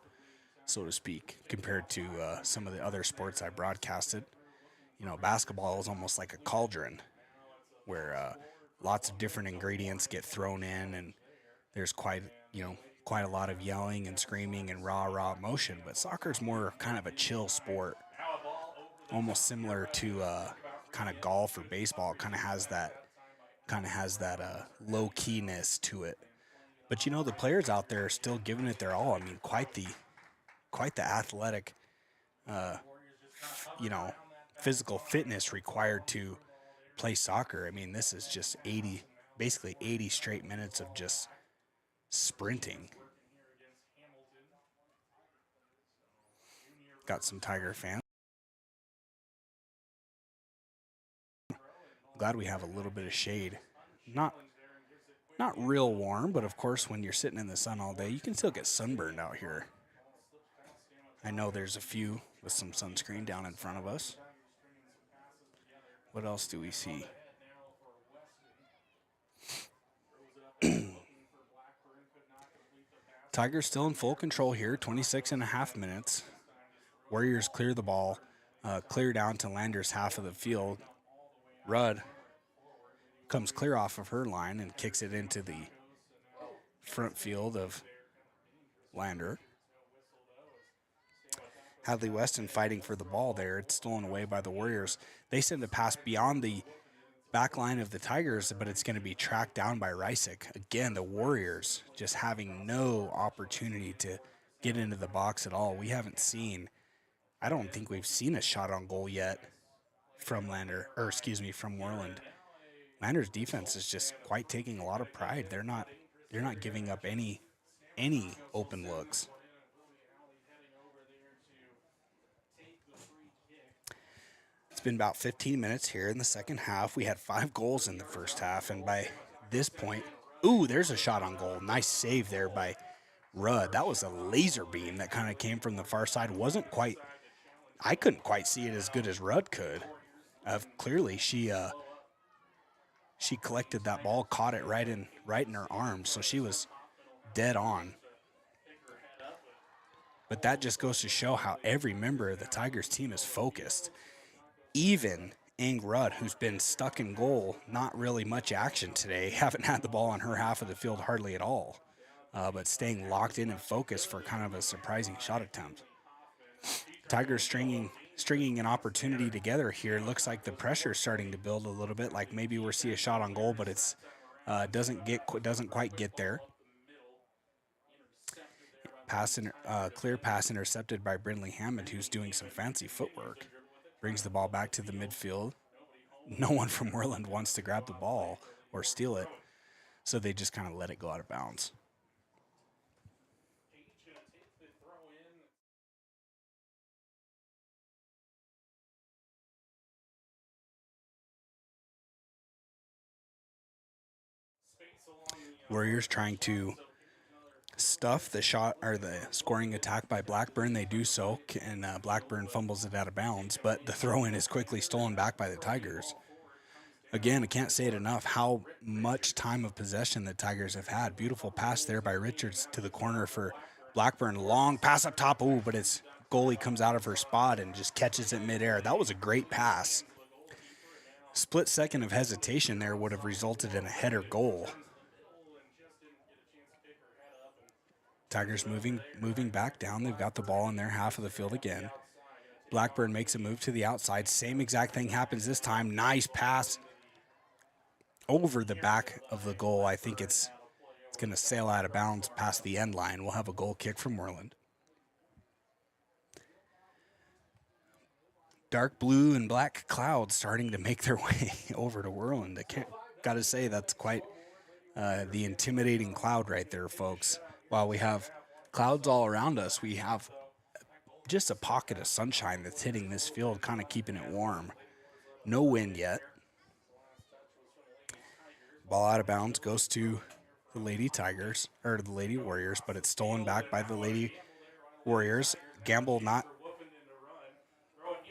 so to speak, compared to some of the other sports I broadcasted. You know, basketball is almost like a cauldron where lots of different ingredients get thrown in, and there's quite a lot of yelling and screaming and rah emotion. But soccer is more kind of a chill sport, almost similar to kind of golf or baseball. It kind of has that low keyness to it. But you know, the players out there are still giving it their all. I mean, quite the athletic, physical fitness required to play soccer. I mean, this is just basically 80 straight minutes of just sprinting. Got some Tiger fans. Glad we have a little bit of shade. Not real warm, but of course when you're sitting in the sun all day, you can still get sunburned out here. I know there's a few with some sunscreen down in front of us. What else do we see? Tigers still in full control here, 26 and a half minutes. Warriors clear the ball, clear down to Lander's half of the field. Rudd comes clear off of her line and kicks it into the front field of Lander. Hadley Weston fighting for the ball there. It's stolen away by the Warriors. They send a pass beyond the back line of the Tigers, but it's going to be tracked down by Rysick. Again, the Warriors just having no opportunity to get into the box at all. I don't think we've seen a shot on goal yet from Worland. Lander's defense is just quite taking a lot of pride. They're not giving up any open looks. It's been about 15 minutes here in the second half. We had 5 goals in the first half, and by this point, there's a shot on goal. Nice save there by Rudd. That was a laser beam that kind of came from the far side. I couldn't quite see it as good as Rudd could. Clearly, she collected that ball, caught it right in her arms, so she was dead on. But that just goes to show how every member of the Tigers team is focused. Even Ing Rudd, who's been stuck in goal, not really much action today, haven't had the ball on her half of the field hardly at all, but staying locked in and focused for kind of a surprising shot attempt. Tigers stringing an opportunity together here. Looks like the pressure is starting to build a little bit, like maybe we'll see a shot on goal, but it's doesn't quite get there. Clear pass intercepted by Brindley Hammond, who's doing some fancy footwork. Brings the ball back to the midfield. No one from Worland wants to grab the ball or steal it, so they just kind of let it go out of bounds. Warriors trying to stuff the shot or the scoring attack by Blackburn. They do so, and Blackburn fumbles it out of bounds, but the throw-in is quickly stolen back by the Tigers. Again, I can't say it enough how much time of possession the Tigers have had. Beautiful pass there by Richards to the corner for Blackburn. Long pass up top, but its goalie comes out of her spot and just catches it midair. That was a great pass. Split second of hesitation there would have resulted in a header goal. Tigers moving back down. They've got the ball in their half of the field again. Blackburn makes a move to the outside. Same exact thing happens this time. Nice pass over the back of the goal. I think it's going to sail out of bounds past the end line. We'll have a goal kick from Worland. Dark blue and black clouds starting to make their way over to Worland. Got to say, that's quite the intimidating cloud right there, folks. While we have clouds all around us, we have just a pocket of sunshine that's hitting this field, kind of keeping it warm. No wind yet. Ball out of bounds goes to the Lady Tigers, or the Lady Warriors, but it's stolen back by the Lady Warriors. Gamble not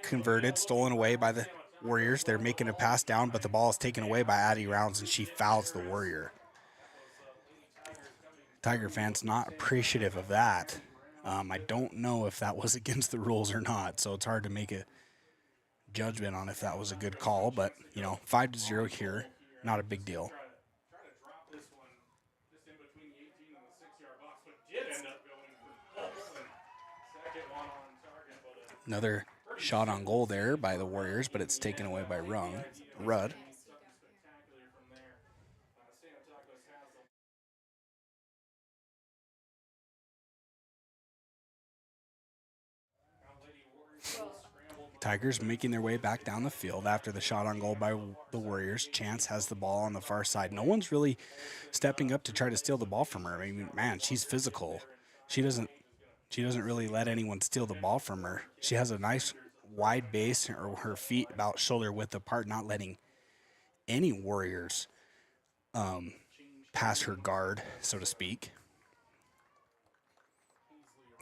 converted, stolen away by the Warriors. They're making a pass down, but the ball is taken away by Addie Rounds, and she fouls the Warrior. Tiger fans not appreciative of that. I don't know if that was against the rules or not, so it's hard to make a judgment on if that was a good call, but, 5-0 here, not a big deal. Another shot on goal there by the Warriors, but it's taken away by Rudd. Tigers making their way back down the field after the shot on goal by the Warriors. Chance has the ball on the far side. No one's really stepping up to try to steal the ball from her. I mean, man, she's physical. She doesn't really let anyone steal the ball from her. She has a nice wide base, or her feet about shoulder width apart, not letting any Warriors pass her guard, so to speak.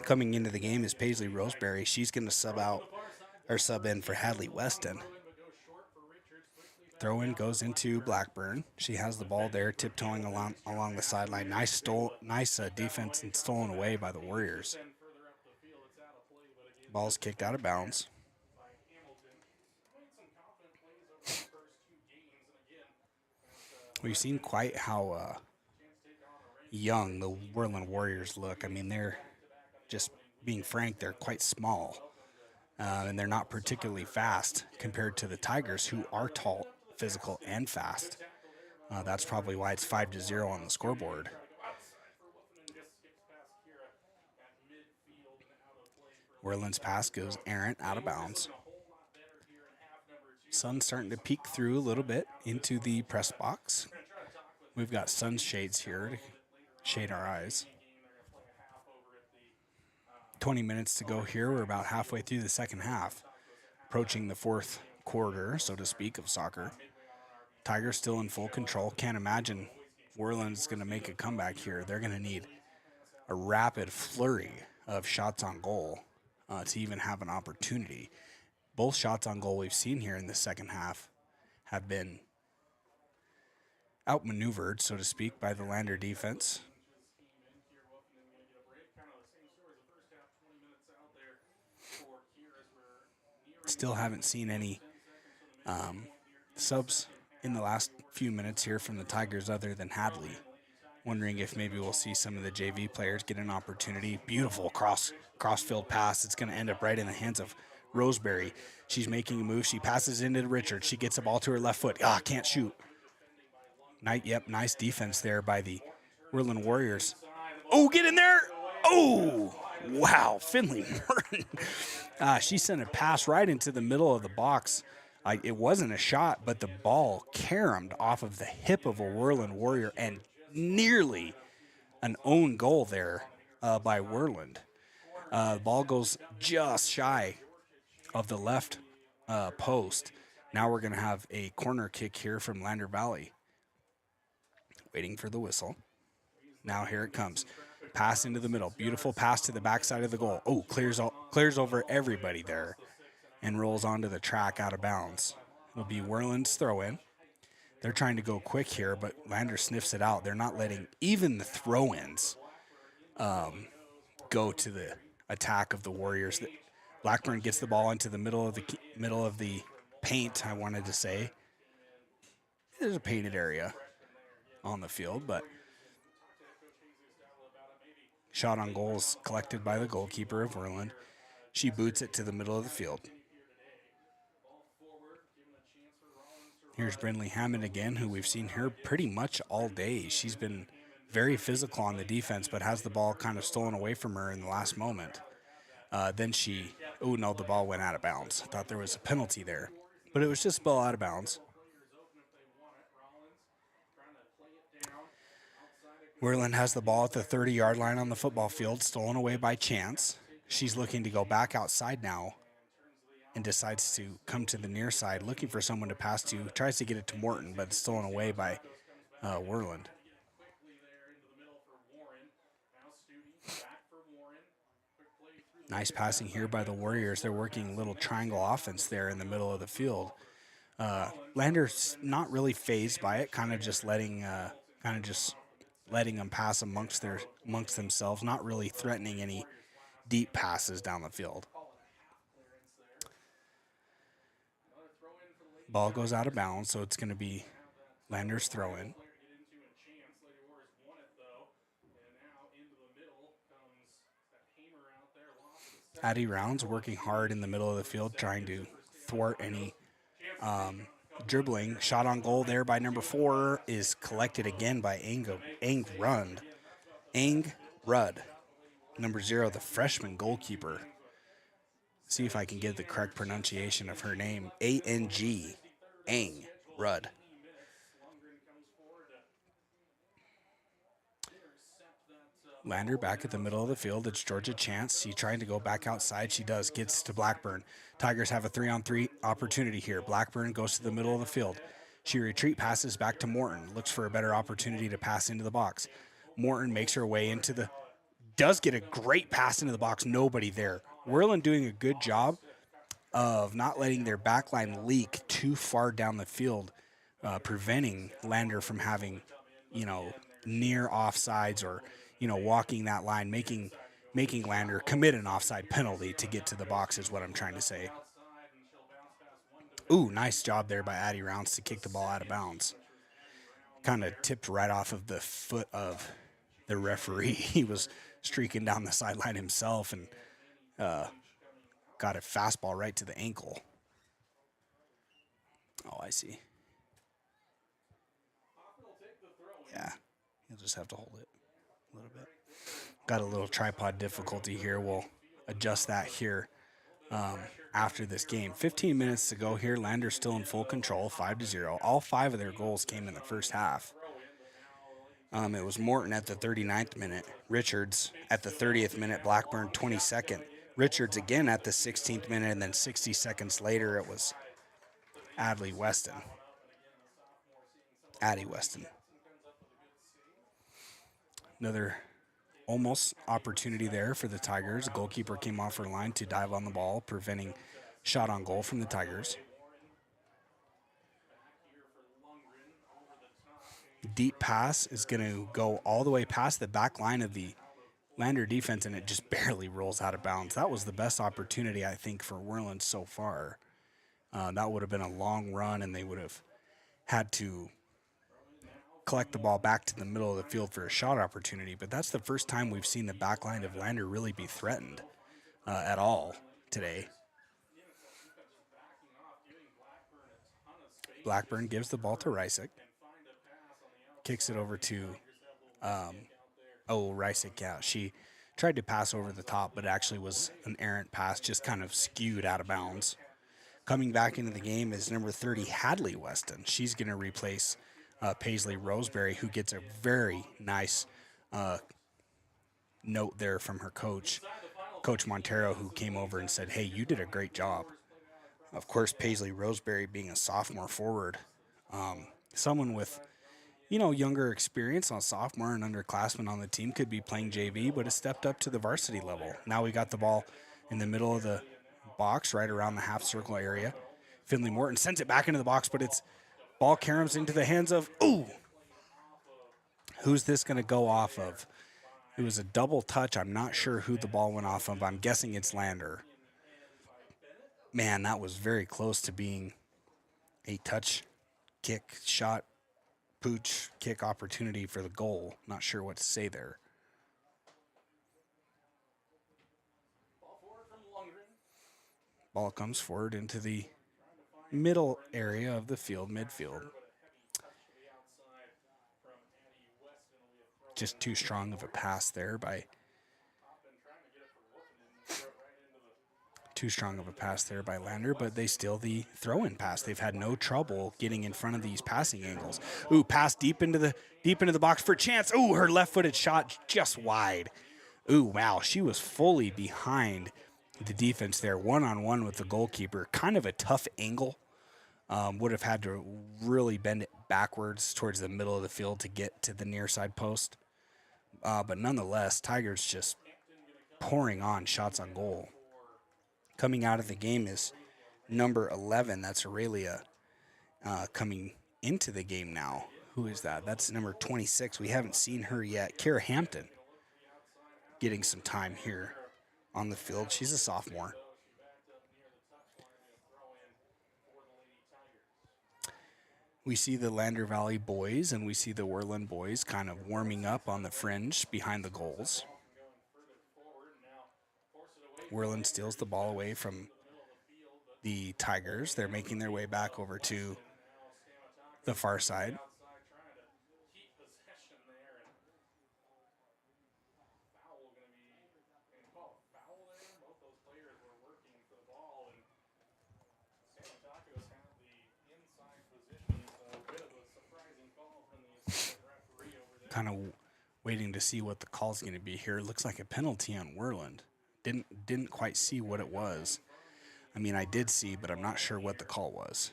Coming into the game is Paisley Roseberry. She's going to sub in for Hadley Weston. Throw-in goes into Blackburn. She has the ball there, tiptoeing along the sideline. Nice defense and stolen away by the Warriors. Ball's kicked out of bounds. We've seen quite how young the Worland Warriors look. I mean, they're just being frank, they're quite small. And they're not particularly fast compared to the Tigers, who are tall, physical, and fast. That's probably why it's 5-0 on the scoreboard. Worland's pass goes errant, out of bounds. Sun's starting to peek through a little bit into the press box. We've got sun shades here to shade our eyes. 20 minutes to go here. We're about halfway through the second half, approaching the fourth quarter, so to speak, of soccer. Tigers still in full control. Can't imagine Worland's going to make a comeback here. They're going to need a rapid flurry of shots on goal to even have an opportunity. Both shots on goal we've seen here in the second half have been outmaneuvered, so to speak, by the Lander defense. Still haven't seen any subs in the last few minutes here from the Tigers other than Hadley. Wondering if maybe we'll see some of the JV players get an opportunity. Beautiful cross-field pass. It's going to end up right in the hands of Roseberry. She's making a move. She passes into Richard. She gets the ball to her left foot. Can't shoot. Nice defense there by the Worland Warriors. Oh, get in there. Oh, wow. Finley Martin. She sent a pass right into the middle of the box. It wasn't a shot, but the ball caromed off of the hip of a Worland Warrior and nearly an own goal there by Worland. The ball goes just shy of the left post. Now we're going to have a corner kick here from Lander Valley. Waiting for the whistle. Now here it comes. Pass into the middle. Beautiful pass to the backside of the goal. Oh, clears over everybody there and rolls onto the track out of bounds. It'll be Worland's throw-in. They're trying to go quick here, but Lander sniffs it out. They're not letting even the throw-ins go to the attack of the Warriors. Blackburn gets the ball into the middle of the paint, I wanted to say. There's a painted area on the field, but shot on goal is collected by the goalkeeper of Worland. She boots it to the middle of the field. Here's Brindley Hammond again, who we've seen her pretty much all day. She's been very physical on the defense, but has the ball kind of stolen away from her in the last moment. Oh no, the ball went out of bounds. I thought there was a penalty there, but it was just a ball out of bounds. Worland has the ball at the 30-yard line on the football field, stolen away by Chance. She's looking to go back outside now and decides to come to the near side, looking for someone to pass to. Tries to get it to Morton, but it's stolen away by Worland. Nice passing here by the Warriors. They're working a little triangle offense there in the middle of the field. Lander's not really phased by it, kind of just letting them pass amongst themselves, not really threatening any deep passes down the field. Ball goes out of bounds, so it's going to be Lander's throw-in. Addie Rounds working hard in the middle of the field, trying to thwart any dribbling. Shot on goal there by number 4 is collected again by Ang Rudd. Number 0, the freshman goalkeeper. See if I can get the correct pronunciation of her name. A-N-G, Ang Rudd. Lander back at the middle of the field. It's Georgia Chance. She trying to go back outside. She does. Gets to Blackburn. Tigers have a 3-on-3 opportunity here. Blackburn goes to the middle of the field. She retreat passes back to Morton. Looks for a better opportunity to pass into the box. Morton makes her way into the... Does get a great pass into the box. Nobody there. Worland doing a good job of not letting their backline leak too far down the field, preventing Lander from having, near offsides or, walking that line, making Lander commit an offside penalty to get to the box is what I'm trying to say. Ooh, nice job there by Addie Rounds to kick the ball out of bounds. Kind of tipped right off of the foot of the referee. He was streaking down the sideline himself and got a fastball right to the ankle. Oh, I see. Yeah, you'll just have to hold it a little bit. Got a little tripod difficulty here. We'll adjust that here after this game. 15 minutes to go here. Lander's still in full control, 5-0. All 5 of their goals came in the first half. It was Morton at the 39th minute, Richards at the 30th minute, Blackburn 22nd. Richards again at the 16th minute, and then 60 seconds later it was Addie Weston. Another almost opportunity there for the Tigers. The goalkeeper came off her line to dive on the ball, preventing shot on goal from the Tigers. Deep pass is going to go all the way past the back line of the Lander defense, and it just barely rolls out of bounds. That was the best opportunity, I think, for Worland so far. That would have been a long run, and they would have had to collect the ball back to the middle of the field for a shot opportunity. But that's the first time we've seen the back line of Lander really be threatened at all today. Blackburn gives the ball to Rysick. Kicks it over to, Rysick, yeah. She tried to pass over the top, but it actually was an errant pass, just kind of skewed out of bounds. Coming back into the game is number 30, Hadley Weston. She's going to replace Paisley Roseberry, who gets a very nice note there from her coach, Coach Montero, who came over and said, hey, you did a great job. Of course, Paisley Roseberry being a sophomore forward, someone with younger experience on sophomore and underclassmen on the team, could be playing JV, but has stepped up to the varsity level. Now we got the ball in the middle of the box, right around the half circle area. Finley Morton sends it back into the box, but it's ball caroms into the hands of, who's this going to go off of? It was a double touch. I'm not sure who the ball went off of. I'm guessing it's Lander. Man, that was very close to being a touch, kick, shot, pooch, kick opportunity for the goal. Not sure what to say there. Ball comes forward into the middle area of the field, midfield. Just too strong of a pass there by Lander, but they steal the throw-in pass. They've had no trouble getting in front of these passing angles. Ooh, pass deep into the box for Chance. Ooh, her left-footed shot just wide. Ooh, wow, she was fully behind the defense there, one-on-one with the goalkeeper. Kind of a tough angle. Would have had to really bend it backwards towards the middle of the field to get to the near side post. But nonetheless, Tigers just pouring on shots on goal. Coming out of the game is number 11. That's Aurelia coming into the game now. Who is that? That's number 26. We haven't seen her yet. Kara Hampton getting some time here on the field. She's a sophomore. We see the Lander Valley boys and we see the Worland boys kind of warming up on the fringe behind the goals. Worland steals the ball away from the Tigers. They're making their way back over to the far side. Kind of waiting to see what the call's going to be here. It looks like a penalty on Worland. Didn't quite see what it was. I mean, I did see, but I'm not sure what the call was.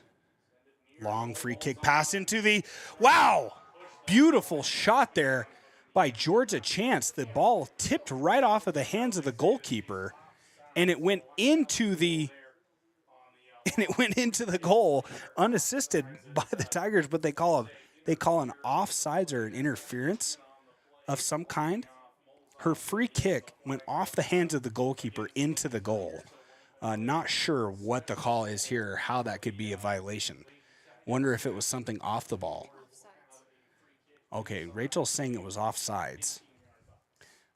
Long free kick pass into the, wow! Beautiful shot there by Georgia Chance. The ball tipped right off of the hands of the goalkeeper, and it went into the goal unassisted by the Tigers, but they call an offsides or an interference of some kind. Her free kick went off the hands of the goalkeeper into the goal. Not sure what the call is here, or how that could be a violation. Wonder if it was something off the ball. Okay, Rachel's saying it was offsides.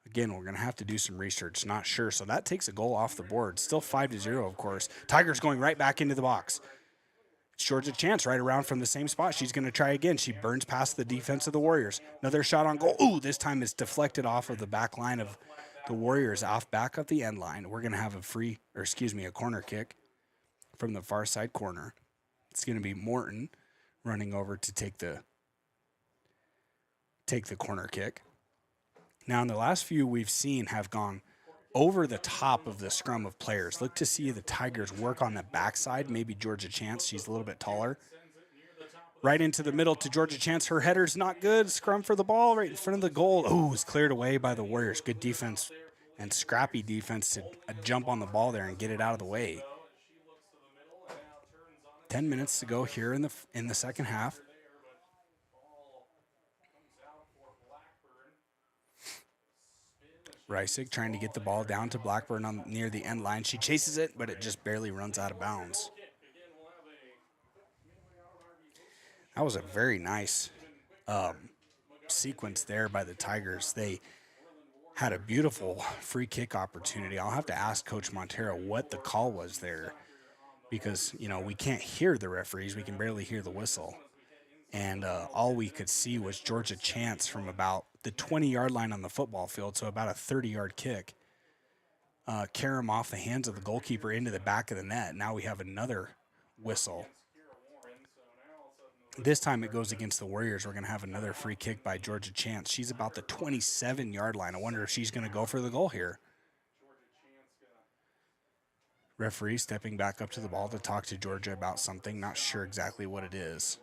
Again, we're going to have to do some research. Not sure. So that takes a goal off the board. Still 5-0, of course. Tigers going right back into the box. It's Georgia Chance right around from the same spot. She's going to try again. She burns past the defense of the Warriors. Another shot on goal. Ooh, this time it's deflected off of the back line of the Warriors, off back up the end line. We're going to have a corner kick from the far side corner. It's going to be Morton running over to take the corner kick. Now, in the last few we've seen have gone over the top of the scrum of players. Look to see the Tigers work on the backside. Maybe Georgia Chance. She's a little bit taller. Right into the middle to Georgia Chance. Her header's not good. Scrum for the ball right in front of the goal. Oh, it's cleared away by the Warriors. Good defense and scrappy defense to jump on the ball there and get it out of the way. 10 minutes to go here in the second half. Reisig trying to get the ball down to Blackburn near the end line. She chases it, but it just barely runs out of bounds. That was a very nice sequence there by the Tigers. They had a beautiful free kick opportunity. I'll have to ask Coach Montero what the call was there because, we can't hear the referees. We can barely hear the whistle. And all we could see was Georgia Chance from about the 20-yard line on the football field, so about a 30-yard kick. Carry him off the hands of the goalkeeper into the back of the net. Now we have another whistle. This time it goes against the Warriors. We're going to have another free kick by Georgia Chance. She's about the 27-yard line. I wonder if she's going to go for the goal here. Referee stepping back up to the ball to talk to Georgia about something. Not sure exactly what it is.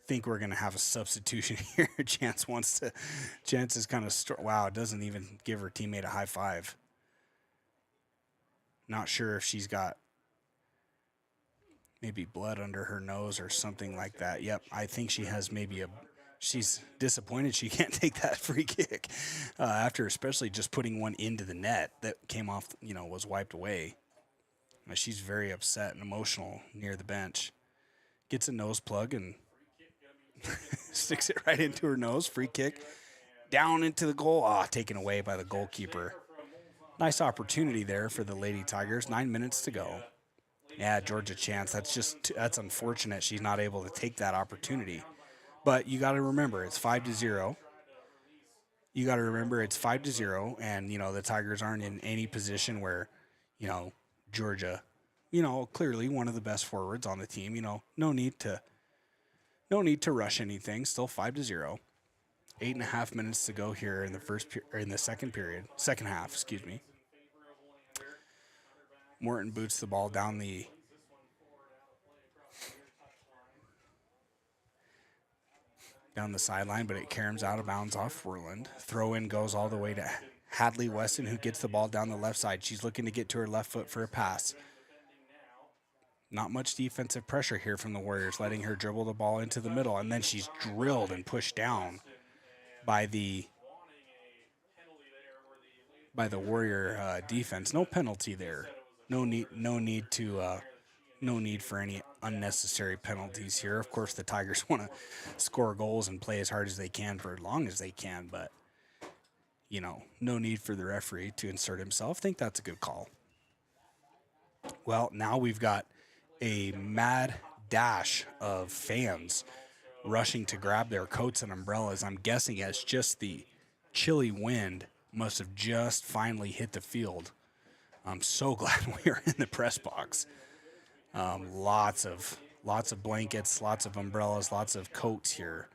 Think we're going to have a substitution here. Chance is kind of, wow, doesn't even give her teammate a high five. Not sure if she's got maybe blood under her nose or something like that. Yep, I think she has she's disappointed she can't take that free kick after especially just putting one into the net that came off, was wiped away. She's very upset and emotional near the bench. Gets a nose plug and sticks it right into her nose. Free kick down into the goal. Taken away by the goalkeeper. Nice opportunity there for the Lady Tigers. 9 minutes to go. Yeah, Georgia Chance. That's unfortunate. She's not able to take that opportunity. But you got to remember, it's 5-0. You got to remember it's 5-0, and the Tigers aren't in any position where, Georgia, clearly one of the best forwards on the team. No need to rush anything. Still 5-0. 8.5 minutes to go here in the second half. Excuse me. Morton boots the ball down the sideline, but it caroms out of bounds off Worland. Throw in goes all the way to Hadley Weston, who gets the ball down the left side. She's looking to get to her left foot for a pass. Not much defensive pressure here from the Warriors, letting her dribble the ball into the middle, and then she's drilled and pushed down by the Warrior defense. No penalty there. No need for any unnecessary penalties here. Of course, the Tigers want to score goals and play as hard as they can for as long as they can, but no need for the referee to insert himself. I think that's a good call. Well, now we've got a mad dash of fans rushing to grab their coats and umbrellas. I'm guessing it's just the chilly wind must have just finally hit the field. I'm so glad we are in the press box. Lots of blankets, lots of umbrellas, lots of coats here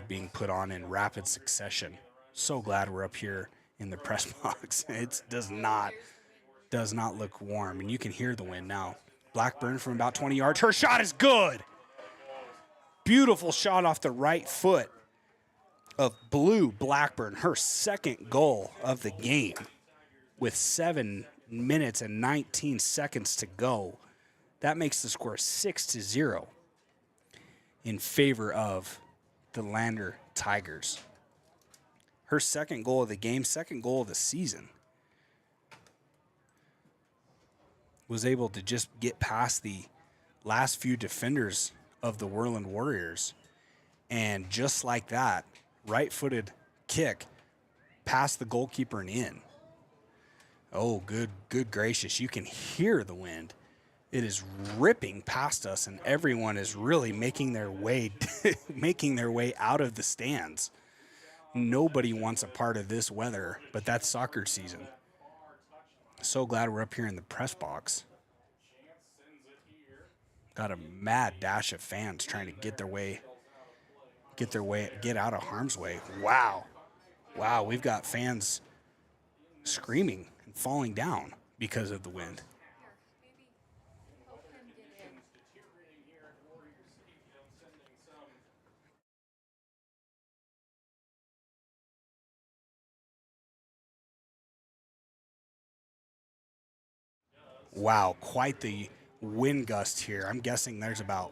being put on in rapid succession. So glad we're up here in the press box. It does not look warm, and you can hear the wind now. Blackburn from about 20 yards. Her shot is good. Beautiful shot off the right foot of Blue Blackburn. Her second goal of the game with 7 minutes and 19 seconds to go. That makes the score 6-0 in favor of the Lander Tigers. Her second goal of the game, second goal of the season. Was able to just get past the last few defenders of the Worland Warriors. And just like that, right-footed kick past the goalkeeper and in. Oh, good gracious. You can hear the wind. It is ripping past us, and everyone is really making their way out of the stands. Nobody wants a part of this weather, but that's soccer season. So glad we're up here in the press box. Got a mad dash of fans trying to get out of harm's way. Wow, we've got fans screaming and falling down because of the wind. Wow, quite the wind gust here. I'm guessing there's about,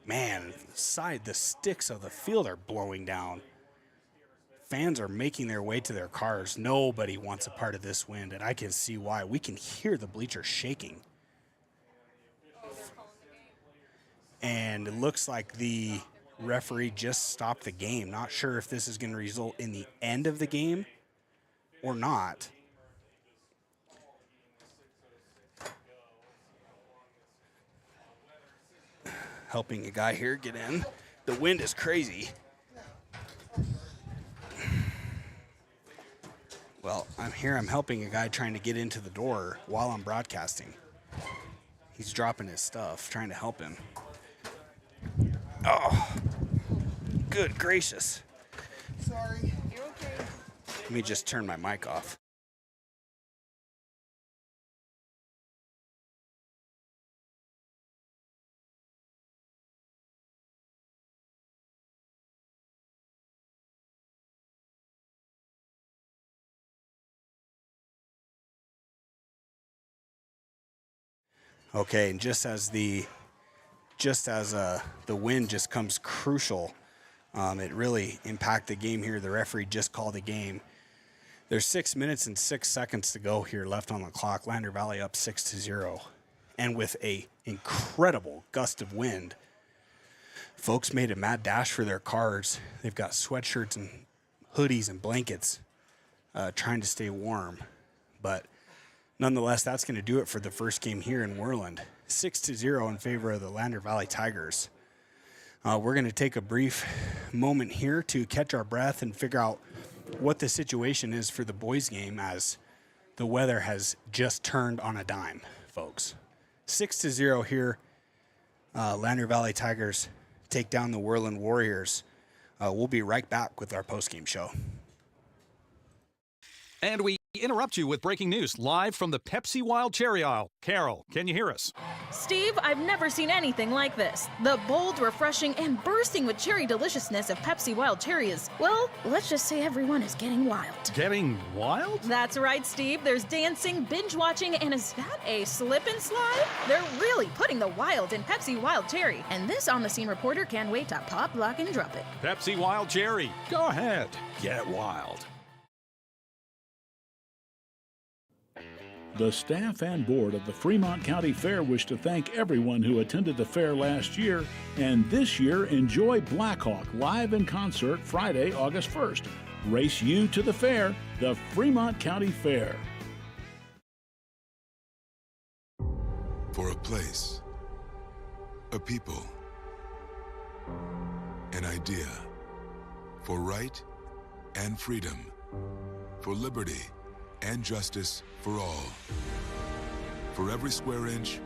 the sticks of the field are blowing down. Fans are making their way to their cars. Nobody wants a part of this wind, and I can see why. We can hear the bleachers shaking. And it looks like the referee just stopped the game. Not sure if this is going to result in the end of the game or not. Helping a guy here get in. The wind is crazy. Well, I'm helping a guy trying to get into the door while I'm broadcasting. He's dropping his stuff, trying to help him. Oh, good gracious. Sorry. You're okay. Let me just turn my mic off. Okay, and just as the wind just comes crucial, it really impacted the game here. The referee just called the game. There's 6 minutes and 6 seconds to go here left on the clock. Lander Valley up 6-0, and with a incredible gust of wind, folks made a mad dash for their cars. They've got sweatshirts and hoodies and blankets, trying to stay warm, but nonetheless, that's going to do it for the first game here in Worland. 6-0 in favor of the Lander Valley Tigers. We're going to take a brief moment here to catch our breath and figure out what the situation is for the boys' game, as the weather has just turned on a dime, folks. 6-0 here. Lander Valley Tigers take down the Worland Warriors. We'll be right back with our postgame show. And we interrupt you with breaking news live from the Pepsi Wild Cherry Aisle. Carol, can you hear us? Steve, I've never seen anything like this. The bold, refreshing, and bursting with cherry deliciousness of Pepsi Wild Cherry is, well, let's just say everyone is getting wild. Getting wild? That's right, Steve. There's dancing, binge-watching, and is that a slip and slide? They're really putting the wild in Pepsi Wild Cherry, and this on-the-scene reporter can't wait to pop, lock, and drop it. Pepsi Wild Cherry. Go ahead. Get wild. The staff and board of the Fremont County Fair wish to thank everyone who attended the fair last year, and this year enjoy Blackhawk live in concert Friday, August 1st. Race you to the fair, the Fremont County Fair. For a place, a people, an idea, for right and freedom, for liberty and justice for all. For every square inch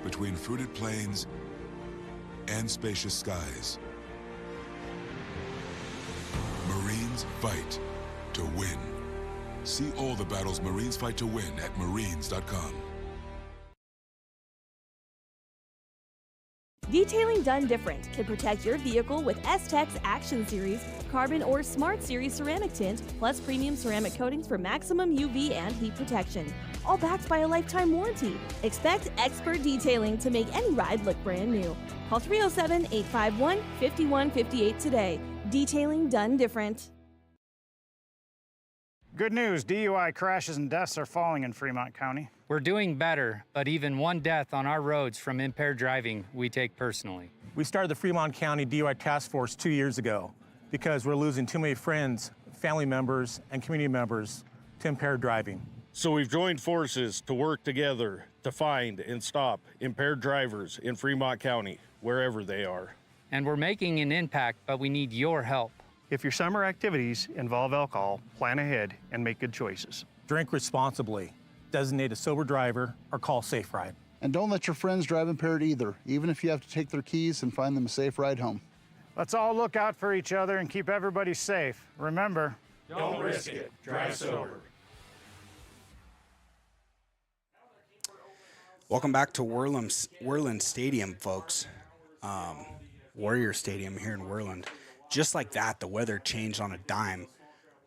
between fruited plains and spacious skies. Marines fight to win. See all the battles Marines fight to win at marines.com. Detailing done different can protect your vehicle with S-Tech's Action Series, Carbon or Smart Series ceramic tint, plus premium ceramic coatings for maximum UV and heat protection. All backed by a lifetime warranty. Expect expert detailing to make any ride look brand new. Call 307-851-5158 today. Detailing done different. Good news, DUI crashes and deaths are falling in Fremont County. We're doing better, but even one death on our roads from impaired driving, we take personally. We started the Fremont County DUI Task Force 2 years ago because we're losing too many friends, family members, and community members to impaired driving. So we've joined forces to work together to find and stop impaired drivers in Fremont County, wherever they are. And we're making an impact, but we need your help. If your summer activities involve alcohol, plan ahead and make good choices. Drink responsibly, designate a sober driver, or call Safe Ride. And don't let your friends drive impaired either, even if you have to take their keys and find them a safe ride home. Let's all look out for each other and keep everybody safe. Remember, don't risk it. Drive sober. Welcome back to Worland Stadium, folks. Warrior Stadium here in Worland. Just like that, the weather changed on a dime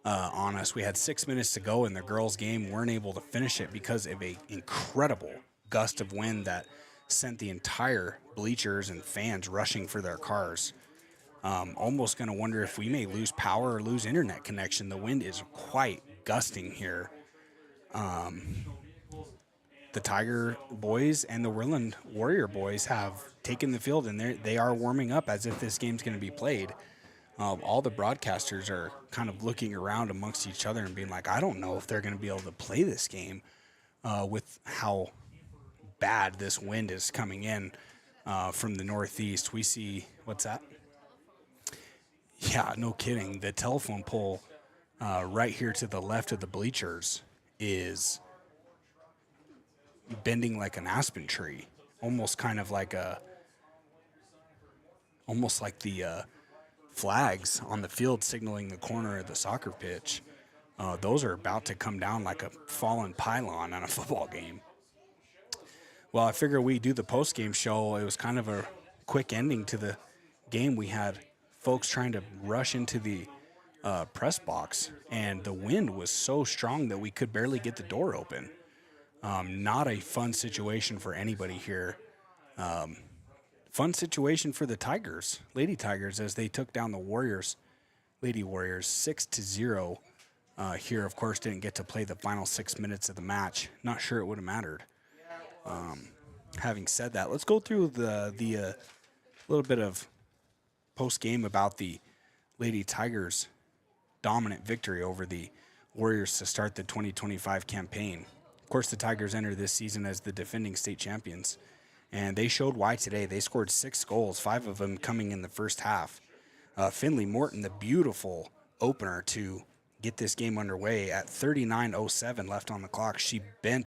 on us. We had 6 minutes to go in the girls' game. Weren't able to finish it because of an incredible gust of wind that sent the entire bleachers and fans rushing for their cars. Almost going to wonder if we may lose power or lose internet connection. The wind is quite gusting here. The Tiger boys and the Worland Warrior boys have taken the field, and they are warming up as if this game's going to be played. All the broadcasters are kind of looking around amongst each other and being like, I don't know if they're going to be able to play this game with how bad this wind is coming in from the northeast. We see, what's that? Yeah, no kidding. The telephone pole right here to the left of the bleachers is bending like an aspen tree, almost like the flags on the field signaling the corner of the soccer pitch. Those are about to come down like a fallen pylon on a football game. Well, I figure we do the post-game show. It was kind of a quick ending to the game. We had folks trying to rush into the press box, and the wind was so strong that we could barely get the door open. Not a fun situation for anybody here. Fun situation for the Tigers, Lady Tigers, as they took down the Warriors, Lady Warriors, 6-0. Here, of course, didn't get to play the final 6 minutes of the match. Not sure it would have mattered. Having said that, let's go through the little bit of post-game about the Lady Tigers' dominant victory over the Warriors to start the 2025 campaign. Of course, the Tigers enter this season as the defending state champions, and they showed why today. They scored 6 goals, 5 of them coming in the first half. Finley Morton, the beautiful opener to get this game underway at 39:07 left on the clock. She bent